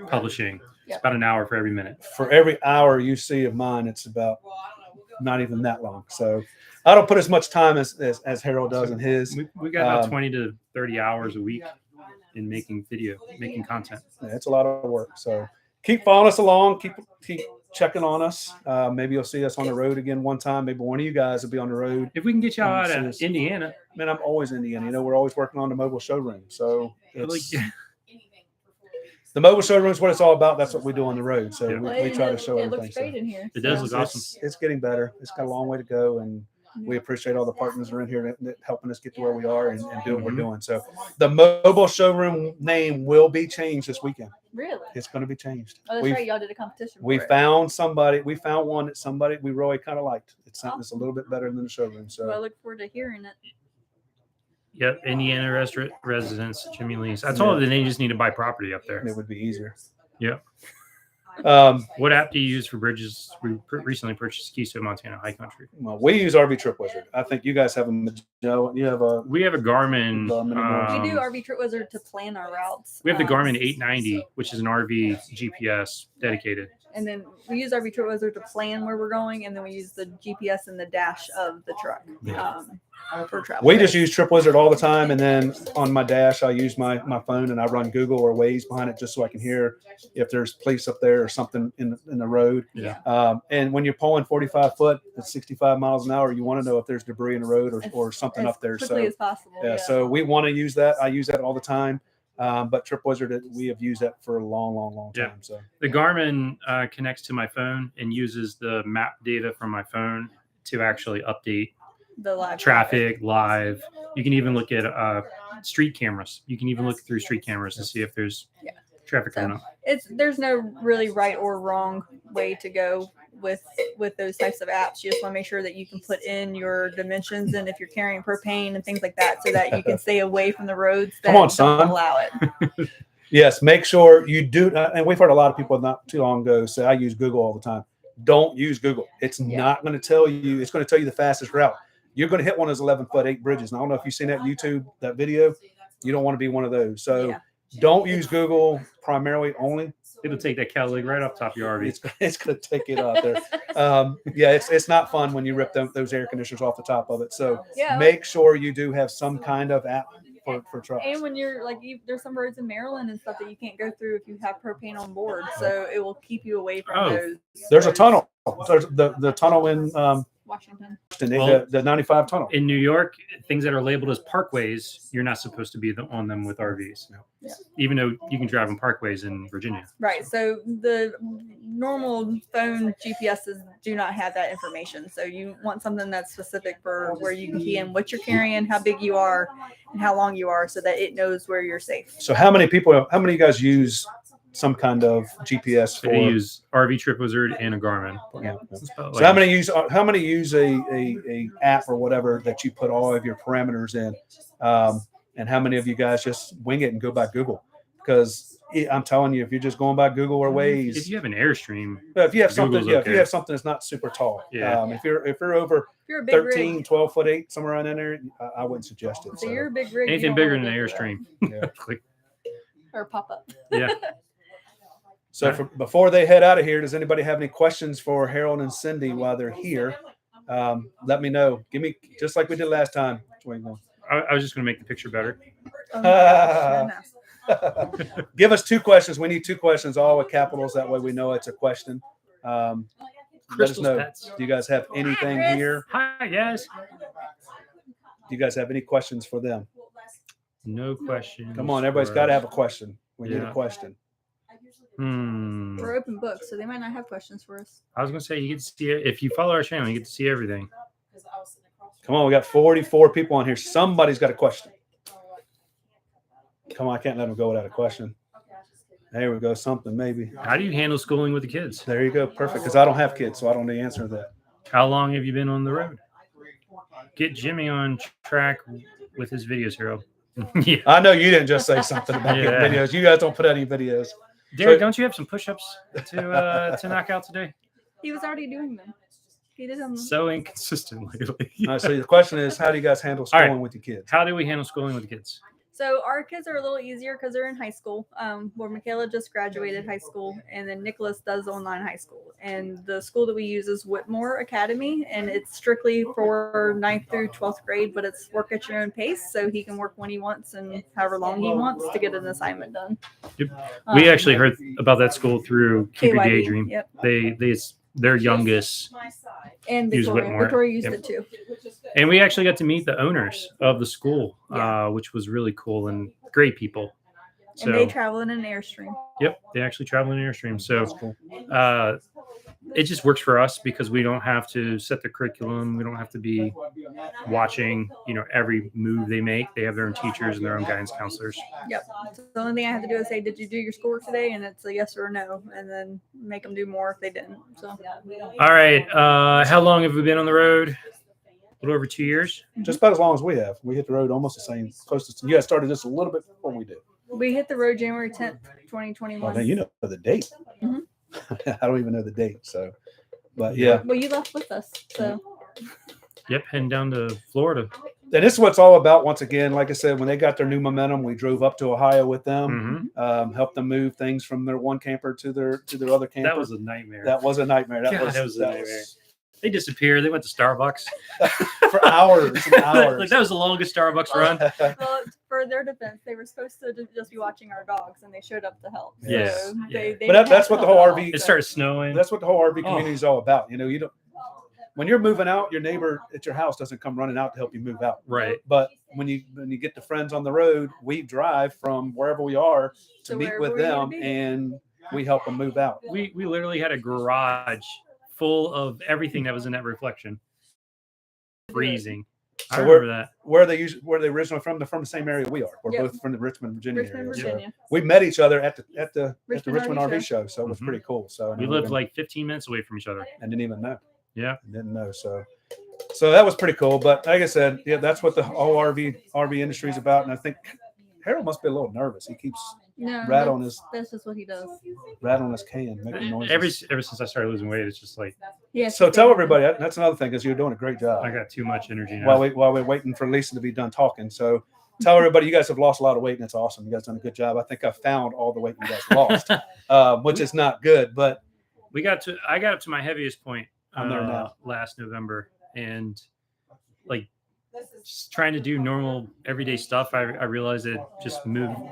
publishing. It's Yep. about an hour for every minute. for every hour you see of mine, it's about not even that long. So I don't put as much time as Harold does in his. We got about 20 to 30 hours a week in making content. Yeah, it's a lot of work. So keep following us along. Keep checking on us. Maybe you'll see us on the road again one time. Maybe one of you guys will be on the road. If we can get you out Soon of as- Indiana, Man, I'm always in Indiana. You know, we're always working on the mobile showroom. So it's, the mobile showroom is what it's all about. That's what we do on the road. So Yeah. we try to show it everything. looks So great in here. It does So- look awesome. It's getting better. It's got a long way to go, and we appreciate all the partners that are in here that helping us get to where we are and do what we're doing. So the mobile showroom name will be changed this weekend. Really? It's going to be changed. Oh, that's We've- right. Y'all did a competition. We for it. found one that we really kind of liked. It's something that's a little bit better than the showroom. So Well, I look forward to hearing it. Yep, Indiana residents, Jimmy Lee's. I told them they just need to buy property up there. it would be easier. Yep. Um, What app do you use for bridges? We recently purchased Keystone, Montana High Country. well, we use RV Trip Wizard. I think you guys have a you have a We have a Garmin. Garmin. We do RV Trip Wizard to plan our routes. We have the Garmin 890, which is an RV GPS dedicated. And then we use RV Trip Wizard to plan where we're going, and then we use the GPS in the dash of the truck for travel. we just use Trip Wizard all the time, and then on my dash I use my phone and I run Google or Waze behind it just so I can hear if there's police up there or something in the road. Yeah. And when you're pulling 45 foot at 65 miles an hour, you want to know if there's debris in the road or something as up there. quickly So as possible. yeah, so we want to use that. I use that all the time. But Trip Wizard, we have used that for a long Yeah. time. So The Garmin connects to my phone and uses the map data from my phone to actually update the live traffic live. You can even look at street cameras. You can even look through street cameras to see if there's Yeah. traffic coming up. There's no really right or wrong way to go with those types of apps. You just want to make sure that you can put in your dimensions and if you're carrying propane and things like that, so that you can stay away from the roads that Come on, don't son. allow it. yes, make sure you do. And we've heard a lot of people not too long ago say, I use Google all the time. Don't use Google. It's not going to tell you. It's going to tell you the fastest route. You're going to hit one of those 11-foot 8 bridges. And I don't know if you've seen that YouTube, that video. You don't want to be one of those. So don't use Google primarily only. It'll take that catalog right off the top of your RV. It's going to take it out there. It's not fun when you rip those air conditioners off the top of it. So make sure you do have some kind of app for trucks. And when you're like, there's some roads in Maryland and stuff that you can't go through if you have propane on board, so it will keep you away from those. There's a tunnel. There's the tunnel in Washington. The 95 tunnel. In New York, things that are labeled as parkways, you're not supposed to be on them with RVs. Yeah. Even though you can drive on parkways in Virginia. Right. So the normal phone GPSs do not have that information. So you want something that's specific for where you can key in what you're carrying, how big you are, and how long you are, so that it knows where you're safe. So how many of you guys use some kind of GPS They use RV Trip Wizard and a Garmin. Yeah. So So how many use a app or whatever that you put all of your parameters in, and how many of you guys just wing it and go by Google? Because I'm telling you, if you're just going by Google or Waze, if you have an Airstream, if you have something, Google's if you have something that's not super tall, if you're over If you're a big 13, rig, 12 foot 8, somewhere around in there, I wouldn't suggest it. so you're a big rig. you anything don't bigger wanna than an go through that. Airstream. Yeah. Click. or pop up. Yeah. So before they head out of here, does anybody have any questions for Harold and Cindy while they're here? Let me know. Give me, just like we did last time. I was just going to make the picture better. Oh my gosh, Give us 2 questions. We need 2 questions, all with capitals. That way we know it's a question. Let us Crystal's know. pets. Do you guys have anything here? Hi, guys. Do you guys have any questions for them? No questions. Come on, everybody's got to have a question. We need a question. We're open books, so they might not have questions for us. I was going to say, you get to see it. If you follow our channel, you get to see everything. Come on, we got 44 people on here. Somebody's got a question. Come on, I can't let them go without a question. There we go. Something maybe. How do you handle schooling with the kids? There you go. Perfect. Because I don't have kids, so I don't need to answer that. How long have you been on the road? Get Jimmy on track with his videos, Harold. Yeah. I know you didn't just say something about getting videos. You guys don't put out any videos. Derek, don't you have some push-ups to knock out today? He was already doing them. He did them. So inconsistent lately. So the question is, how do you guys handle schooling with your kids? How do we handle schooling with the kids? So our kids are a little easier because they're in high school. Where Michaela just graduated high school, and then Nicholas does online high school. And the school that we use is Whitmore Academy, and it's strictly for 9th through 12th grade, but it's work at your own pace, so he can work when he wants and however long he wants to get an assignment done. Yep. We actually heard about that school through Keep Your Daydream. Yep. Their youngest and used Whitmore. Victoria used it too. And we actually got to meet the owners of the school, which was really cool and great people. And they travel in an Airstream. Yep, they actually travel in an Airstream. So it just works for us because we don't have to set the curriculum. We don't have to be watching, every move they make. They have their own teachers and their own guidance counselors. Yep. So the only thing I have to do is say, did you do your schoolwork today? And it's a yes or a no, and then make them do more if they didn't. So. All right. How long have we been on the road? A little over 2 years. Just about as long as we have. We hit the road almost the same, closest. You guys started this a little bit before we did. We hit the road January 10th, 2021. Oh, man, you know the date. Mm-hmm. I don't even know the date. So, but yeah. Well, you left with us. So. Yep, heading down to Florida. And this is what it's all about. Once again, like I said, when they got their new momentum, we drove up to Ohio with them, helped them move things from their one camper to their other camper. That was a nightmare. That was a nightmare. That was a nightmare. They disappeared. They went to Starbucks for hours and hours. Like that was the longest Starbucks run. Well, for their defense, they were supposed to just be watching our dogs, and they showed up to help. Yeah. So they but that's what the whole RV. It started snowing. That's what the whole RV community is all about. You don't. When you're moving out, your neighbor at your house doesn't come running out to help you move out. Right. But when you get the friends on the road, we drive from wherever we are to meet with them, and we help them move out. We literally had a garage full of everything that was in that reflection. Freezing. So I remember that. Where are they originally from? They're from the same area we are. We're both from the Richmond, Virginia area. Virginia. So we met each other at the Richmond RV show. So it was pretty cool. So we lived like 15 minutes away from each other. And didn't even know. Yeah. Didn't know. So that was pretty cool. But like I said, that's what the whole RV industry is about. And I think Harold must be a little nervous. He keeps rattling his. That's just what he does. Rattling his can, making noises. Ever since I started losing weight, it's just like. Yeah. So tell everybody that's another thing because you're doing a great job. I got too much energy now. While we're waiting for Lisa to be done talking, so tell everybody you guys have lost a lot of weight and it's awesome. You guys done a good job. I think I found all the weight you guys lost, which is not good, but I got up to my heaviest point now. Last November, and like just trying to do normal everyday stuff. I realized that just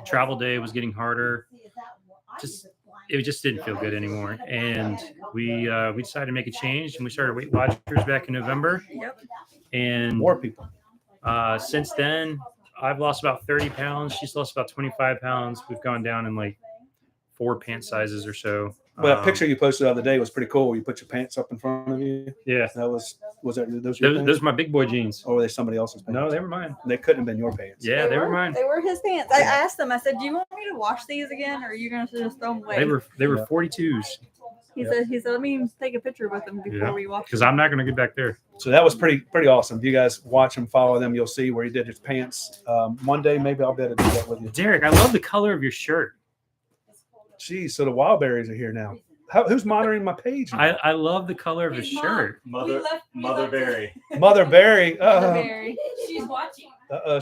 travel day was getting harder. It just didn't feel good anymore, and we decided to make a change, and we started Weight Watchers back in November. Yep. And more people. Since then, I've lost about 30 pounds. She's lost about 25 pounds. We've gone down in like 4 pant sizes or so. But that picture you posted the other day was pretty cool. You put your pants up in front of you. Yeah. Was that those? Those are my big boy jeans. Or were they somebody else's pants? No, they were mine. They couldn't have been your pants. Yeah, they were mine. They were his pants. I asked them. I said, "Do you want me to wash these again, or are you going to just throw them away?" They were 42s. He said, "Let me take a picture with them before we wash." Because I'm not going to get back there. So that was pretty awesome. If you guys watch him, follow them, you'll see where he did his pants. One day, maybe I'll be able to do that with you. Derek, I love the color of your shirt. Geez, so the wild berries are here now. Who's monitoring my page now? I love the color of his shirt. Mother Berry. Mother Berry. Berry. She's watching.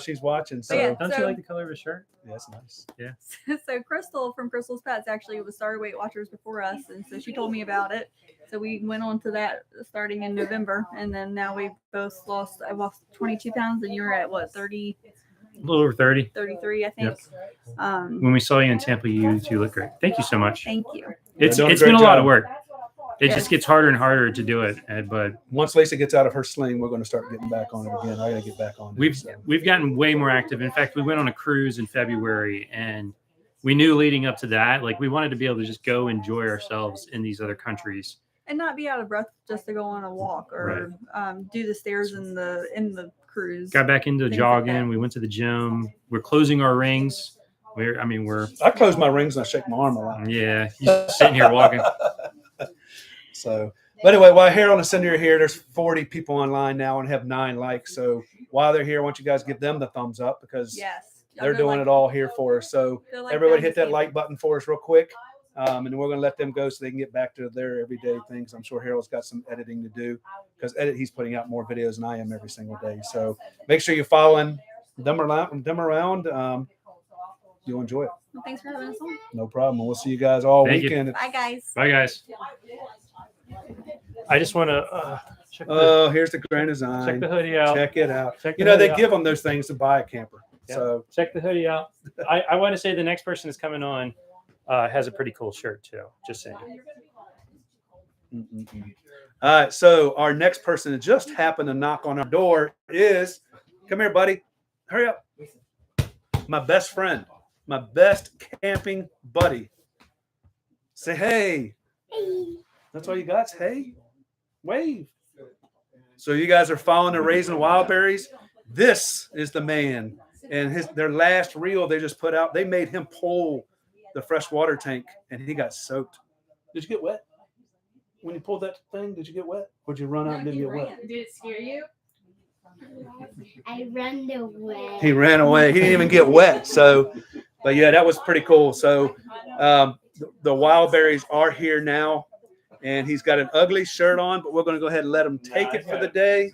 She's watching. So yeah, Don't you so- like the color of his shirt? yeah, that's nice. So Crystal from Crystal's Pets actually was started Weight Watchers before us, and so she told me about it. So we went on to that starting in November, and then now we both lost. I lost 22 pounds, and you're at what 30, A little over 30. 33, I think. When we saw you in Tampa, you two look great. Thank you so much. Thank you. It's doing a been a great lot job. of work. It just gets harder and harder to do it. But Once Lisa gets out of her sling, we're going to start getting back on it again. I got to get back on it. we've gotten way more active. In fact, we went on a cruise in February, and we knew leading up to that, like we wanted to be able to just go enjoy ourselves in these other countries. And not be out of breath just to go on a walk or do the stairs in the cruise. Got back into Things like jogging. that. We went to the gym. We're closing our rings. We're I close my rings and I shake my arm a lot. yeah, you're sitting here walking. So, but anyway, while Harold and Cindy are here, there's 40 people online now and have 9 likes. So while they're here, I want you guys to give them the thumbs up because Yes. they're doing it all here for us. So everybody hit that like button for us real quick. And then we're going to let them go so they can get back to their everyday things. I'm sure Harold's got some editing to do because he's putting out more videos than I am every single day. So make sure you're following them around. You'll enjoy it. Well, thanks for having us on. No problem. We'll see you guys all Thank you. weekend. Bye, guys. Bye, guys. I just want to check, Oh, here's the grand check design. the hoodie out. Check it out. Check the You know, they hoodie out. give them those things to buy a camper. Yeah. So Check the hoodie out. I want to say the next person that's coming on has a pretty cool shirt too. Just saying. all right. So our next person that just happened to knock on our door is, come here, buddy. Hurry up. My best friend, my best camping buddy. Say hey. Hey. That's all you got? Hey. Wave. So you guys are following the Raising Wild Berries. This is the man. And their last reel they just put out, they made him pull the freshwater tank and he got soaked. Did you get wet? When you pulled that thing, did you get wet? Or did you run out and didn't get wet? Did it scare you? I ran away. He ran away. He didn't even get wet. So, but yeah, that was pretty cool. So the wild berries are here now. And he's got an ugly shirt on, but we're going to go ahead and let him take it for the day.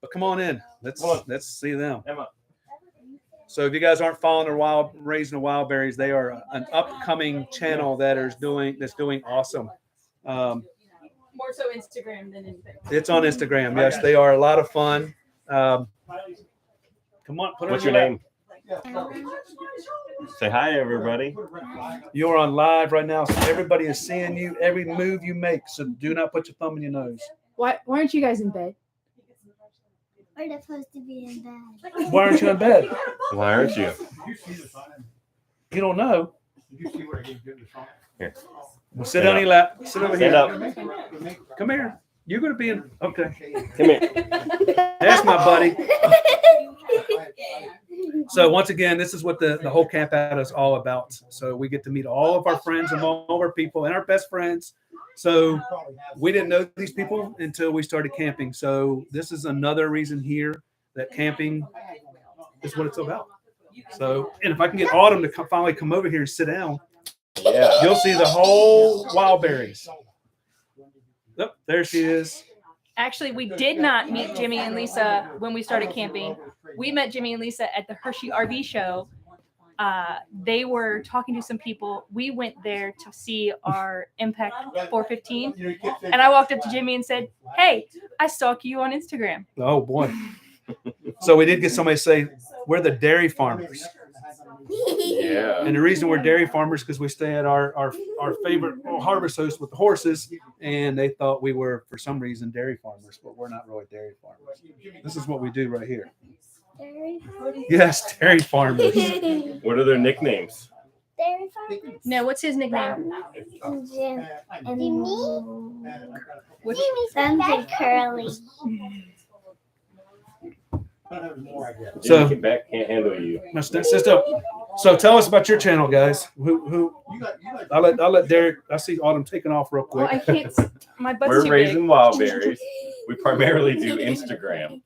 But come on in. Let's see them. So if you guys aren't following the Raising the Wild Berries, they are an upcoming channel that's doing awesome. More so Instagram than anything. It's on Instagram. Yes, they are a lot of fun. Come on, put it What's on your lap. name? Say hi, everybody. You're on live right now, so everybody is seeing you, every move you make. So do not put your thumb in your nose. Why aren't you guys in bed? We're supposed to be in bed. Why aren't you in bed? Why aren't you? You don't know. Here. Well, sit on your lap. Sit over here. Stand up. Come here. You're going to be in. Okay. Come here. That's my buddy. So once again, this is what the whole camp out is all about. So we get to meet all of our friends and all of our people and our best friends. So we didn't know these people until we started camping. So this is another reason here that camping is what it's about. So, and if I can get Autumn to finally come over here and sit down, Yeah. you'll see the whole wild berries. Oh, there she is. Actually, we did not meet Jimmy and Lisa when we started camping. We met Jimmy and Lisa at the Hershey RV show. They were talking to some people. We went there to see our Impact 415. And I walked up to Jimmy and said, "Hey, I stalk you on Instagram." Oh boy. So we did get somebody to say we're the dairy farmers. Yeah. And the reason we're dairy farmers because we stay at our favorite harvest host with the horses, and they thought we were for some reason dairy farmers, but we're not really dairy farmers. This is what we do right here. Dairy Yes, dairy farmers. farmers. What are their nicknames? Dairy farmers. No, what's his nickname? Jim and me. Which, Something curly. So- Jimmy back can't handle you. So tell us about your channel, guys. Who I'll let Derek. I see Autumn taking off real well, quick. I can't. My butt's We're too raising big. wild berries. We primarily do Instagram.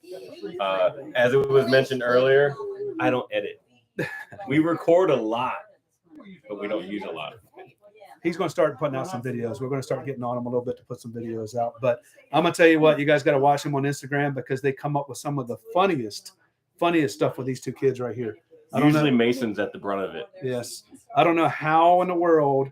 As it was mentioned earlier, I don't edit. We record a lot, but we don't use a lot of it. he's going to start putting out some videos. We're going to start getting on him a little bit to put some videos out. But I'm going to tell you what, you guys got to watch him on Instagram because they come up with some of the funniest stuff with these two kids right here. I don't Usually know. Mason's at the brunt of it. Yes. I don't know how in the world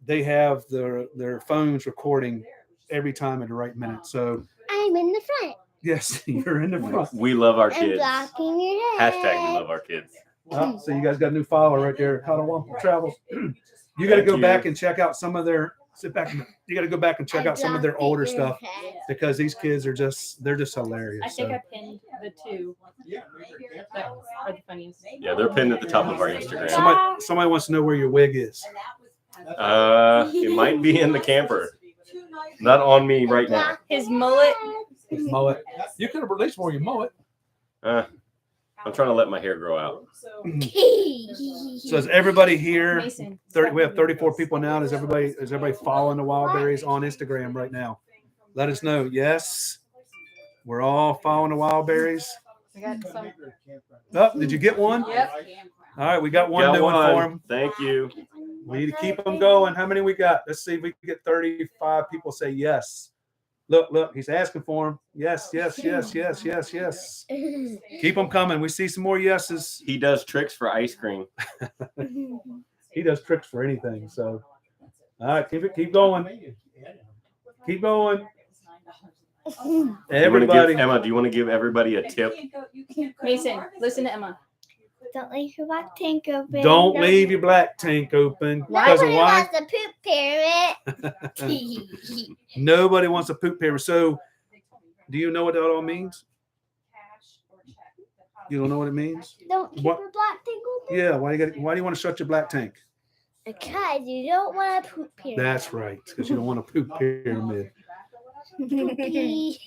they have their phones recording every time at the right minute. So I'm in the front. yes, you're in the front. We love our I'm kids. blocking your head. Hashtag we love our kids. Oh, so you guys got a new follower right there. Colorado Travels. You got to Thank go you. back and check out some of their. Sit back. You got to go back and check out some of their older stuff because these kids are they're just hilarious. I think So. I pinned the two that are the funniest. Yeah, they're pinned at the top of our Instagram. Somebody wants to know where your wig is. It might be in the camper. Not on me right now. His mullet. Mullet. You could have at least wore your mullet. I'm trying to let my hair grow out. So is everybody here? Mason. 30. We have 34 people now. Is everybody following the Wildberries on Instagram right now? Let us know. Yes, we're all following the Wildberries. We got some. Oh, did you get one? Yep. All right, we got one new one for them. Thank you. We need to keep them going. How many we got? Let's see if we can get 35 people say yes. Look, he's asking for them. Yes. Keep them coming. We see some more yeses. He does tricks for ice cream. He does tricks for anything. So, all right, keep going. Keep going. Everybody. Emma, do you want to give everybody a tip? Mason, listen to Emma. Don't leave your black tank open. Don't leave your black tank open. Because of Nobody why? wants a poop pyramid. Nobody wants a poop pyramid. So, do you know what that all means? You don't know what it means? Don't keep What? your black tank open. Yeah. Why do you want to shut your black tank? Because you don't want a poop pyramid. That's right. Because you don't want a poop pyramid. Poopy.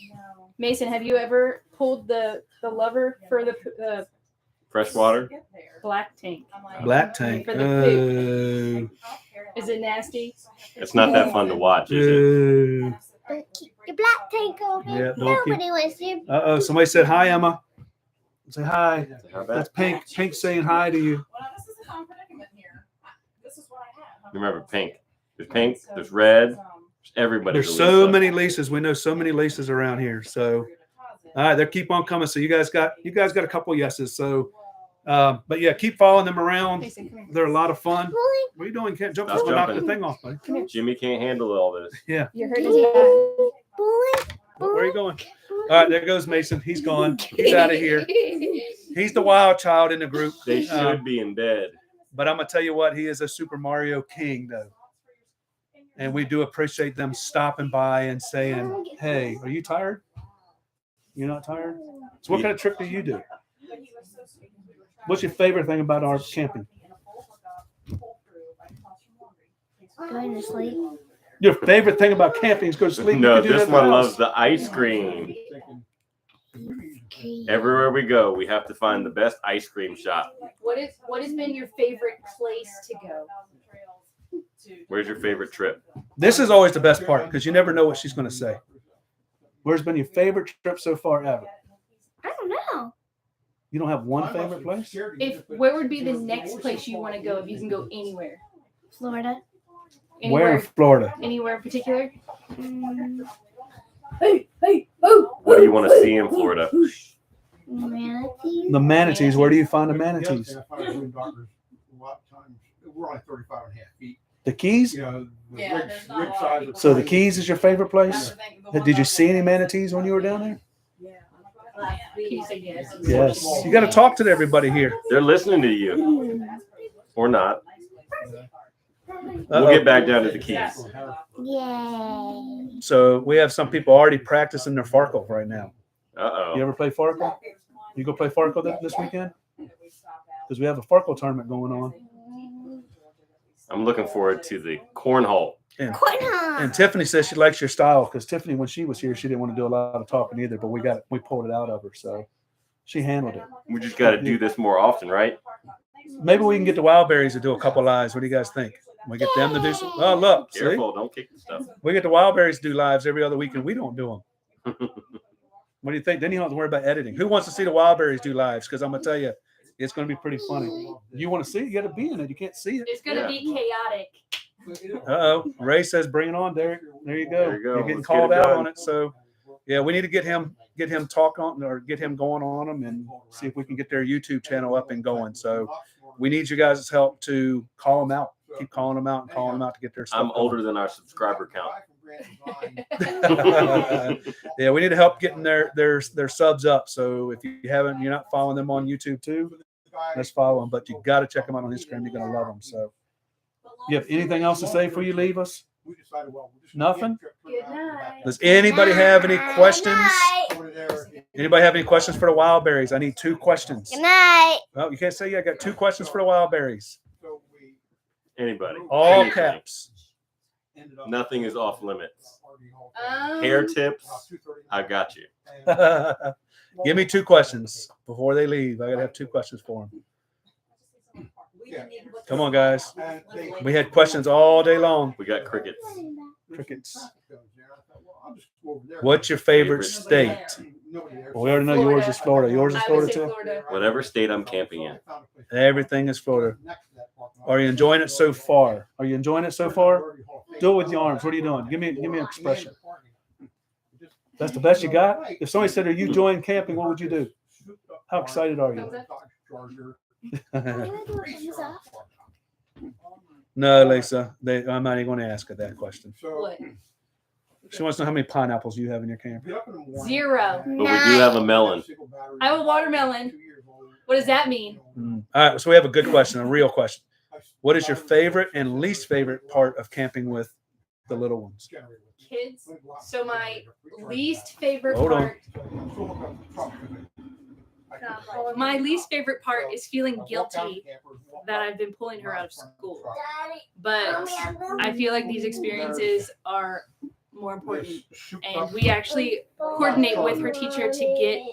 Mason, have you ever pulled the lever for the Fresh water? black tank? Black tank. For the Is it nasty? It's not that fun to watch, is it? Don't keep your black tank open. Yeah, don't Nobody wants your. Uh-oh. Somebody said hi, Emma. Say hi. How That's about- Pink. Pink saying hi to you. Remember, pink. There's pink. There's red. There's everybody. There's so many Lisa's. We know so many Lisa's around here. So, all right, they keep on coming. So you guys got a couple yeses. So, but yeah, keep following them around. Mason, come here. They're a lot of fun. Bully. What are you doing? Can't jump. Stop Just knock the jumping. thing off, buddy. Jimmy can't handle all this. Yeah. You hurt his back. Bully. Where are you going? All right, there goes Mason. He's gone. He's out of here. He's the wild child in the group. They should be in bed. But I'm gonna tell you what, he is a Super Mario King, though. And we do appreciate them stopping by and saying, "Hey, are you tired? You're not tired? So what kind of trip do you do? What's your favorite thing about our camping? Going to sleep. Your favorite thing about camping is go to sleep. No, You can do this that in the one house. loves the ice cream. Everywhere we go, we have to find the best ice cream shop. What has been your favorite place to go? Where's your favorite trip? This is always the best part because you never know what she's going to say. Where's been your favorite trip so far ever? I don't know. You don't have one favorite place? Where would be the next place you want to go if you can go anywhere? Florida. Where in Florida? Anywhere in particular? What do you want to see in Florida? Manatees. The manatees. Where do you find the manatees? We're only 35 and a half feet. The Keys? You know, the Yeah, rig there's not a size lot. of- So the Keys is your favorite place? Did you see any manatees when you were down there? He said yes. Yes. You got to talk to everybody here. They're listening to you. Or not. We'll Uh-oh. get back down to the keys. Yay. So we have some people already practicing their Farkle right now. You Uh-oh. ever play Farkle? You go play Farkle this weekend? Because we have a Farkle tournament going on. I'm looking forward to the cornhole. And Tiffany says she likes your style because Tiffany, when she was here, she didn't want to do a lot of talking either, but we pulled it out of her. So she handled it. We just got to do this more often, right? Maybe we can get the Wildberries to do a couple lives. What do you guys think? We get them to do some. Oh, look. See? Careful, don't kick the stuff. We get the Wildberries to do lives every other week and we don't do them. What do you think? Then you don't have to worry about editing. Who wants to see the Wildberries do lives? Because I'm going to tell you, it's going to be pretty funny. You want to see it? You got to be in it. You can't see it. It's going to Yeah. be chaotic. Uh-oh. Ray says, "Bring it on, Derek." There you go. There you go. You're getting Let's get called it out done. on it. So, yeah, we need to get him talk on or get him going on them and see if we can get their YouTube channel up and going. So, we need you guys' help to call them out. Keep calling them out and calling them out to get their stuff. I'm older than our subscriber count. Yeah, we need to help getting their subs up. So if you're not following them on YouTube too, let's follow them. But you got to check them out on Instagram. You're gonna love them. So, you have anything else to say before you leave us? Nothing. Good night. Does anybody have any questions? Anybody have any questions for the wild berries? I need 2 questions. Good night. Well, you can't say I got 2 questions for the wild berries. Anybody. All Anything. caps. Nothing is off limits. Hair tips, I got you. Give me 2 questions before they leave. I gotta have 2 questions for them. Come on, guys. We had questions all day long. We got crickets. Crickets. What's your favorite state? Well, we already know yours is Florida. Yours is I would Florida say too? Florida. Whatever state I'm camping in. Everything is Florida. Are you enjoying it so far? Are you enjoying it so far? Do it with your arms. What are you doing? Give me an expression. That's the best you got? If somebody said, "Are you enjoying camping?" What would you do? How excited are you? No, Lisa. I'm not even going to ask her that question. What? She wants to know how many pineapples you have in your camp. 0. But we do have a melon. I have a watermelon. What does that mean? All right, so we have a good question, a real question. What is your favorite and least favorite part of camping with the little ones? Kids. So my least favorite Hold on. part. My least favorite part is feeling guilty that I've been pulling her out of school. But I feel like these experiences are more important, and we actually coordinate with her teacher to get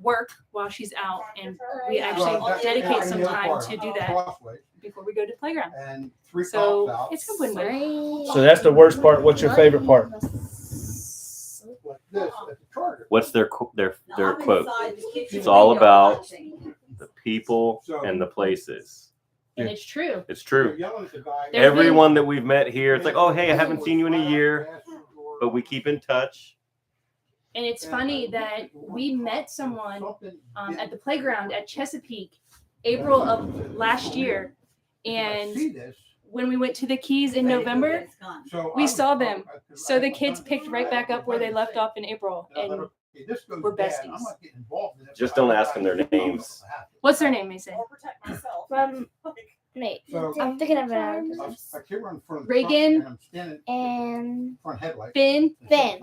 work while she's out, and we actually dedicate some time to do that before we go to the playground. So it's a win-win. So that's the worst part. What's your favorite part? What's their quote? It's all about the people and the places. And it's true. It's true. Everyone that we've met here, it's like, "Oh, hey, I haven't seen you in a year," but we keep in touch. And it's funny that we met someone at the playground at Chesapeake, April of last year. And when we went to the Keys in November, we saw them. So the kids picked right back up where they left off in April. And we're besties. Just don't ask them their names. What's their name, Mason? Nate. I'm thinking of it. Reagan And Finn. Finn.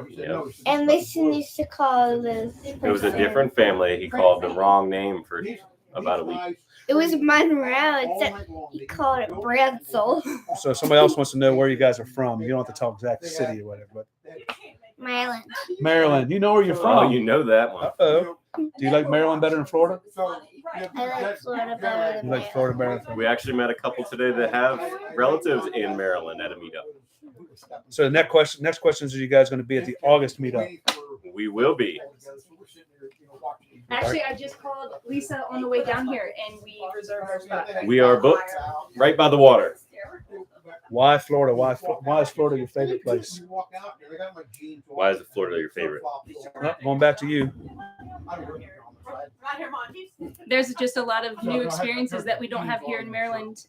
Yep. And Mason used to call this. It was a different family. He called the wrong name for about a week. It was Monroe. Except he called it Bransel. So somebody else wants to know where you guys are from. You don't have to talk exact city or whatever, but Maryland. Maryland. You know where you're Oh, from. you know that one. Uh-oh. Do you like Maryland better than Florida? I like Florida better You than like Florida better than We actually met a couple today that have relatives in Maryland at a meetup. So the next question is, are you guys going to be at the August meetup? We will be. Actually, I just called Lisa on the way down here, and we reserved our spot. We are booked right by the water. Why Florida? Why is Florida your favorite place? Why is Florida your favorite? Well, going back to you. There's just a lot of new experiences that we don't have here in Maryland.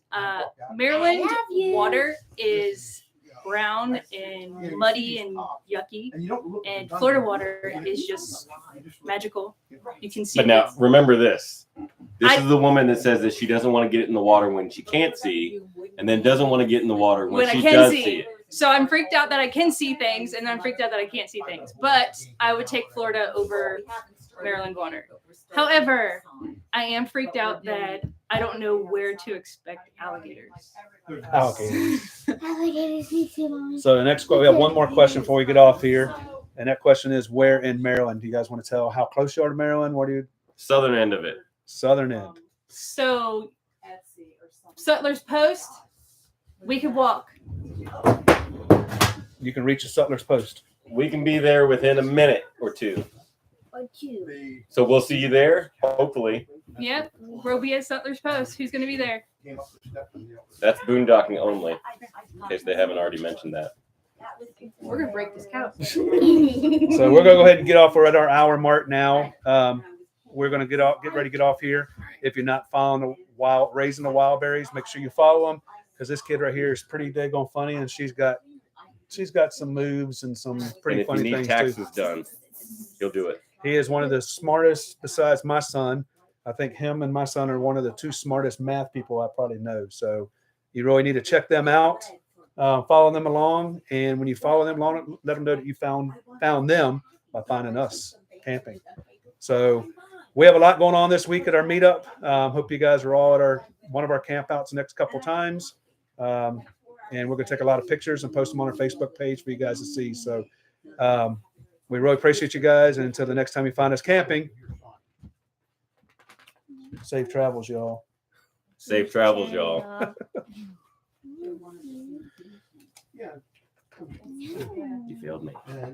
Maryland water is brown and muddy and yucky, and Florida water is just magical. You can see. But now remember this. This is the woman that says that she doesn't want to get in the water when she can't see, and then doesn't want to get in the water when she does see it. So I'm freaked out that I can see things, and then I'm freaked out that I can't see things. But I would take Florida over Maryland water. However, I am freaked out that I don't know where to expect alligators. Alligators. So the next we have one more question before we get off here, and that question is, where in Maryland? Do you guys want to tell how close you are to Maryland? What do you? Southern end of it. Southern end. So Sutler's Post, we could walk. You can reach the Sutler's Post. We can be there within a minute or two. So we'll see you there, hopefully. Yep. We'll be at Sutler's Post. Who's going to be there? That's boondocking only, in case they haven't already mentioned that. We're gonna break this couch. So we're gonna go ahead and get off. We're at our hour mark now. We're gonna get ready to get off here. If you're not following raising the wild berries, make sure you follow them, because this kid right here is pretty daggone funny, and she's got some moves and some pretty funny things. And if you need taxes done, he'll do it. He is one of the smartest, besides my son. I think him and my son are one of the two smartest math people I probably know. So you really need to check them out, follow them along. And when you follow them along, let them know that you found them by finding us camping. So we have a lot going on this week at our meetup. Hope you guys are all at one of our campouts the next couple times. And we're going to take a lot of pictures and post them on our Facebook page for you guys to see. So we really appreciate you guys. And until the next time you find us camping, safe travels, y'all. Safe travels, y'all. You failed me.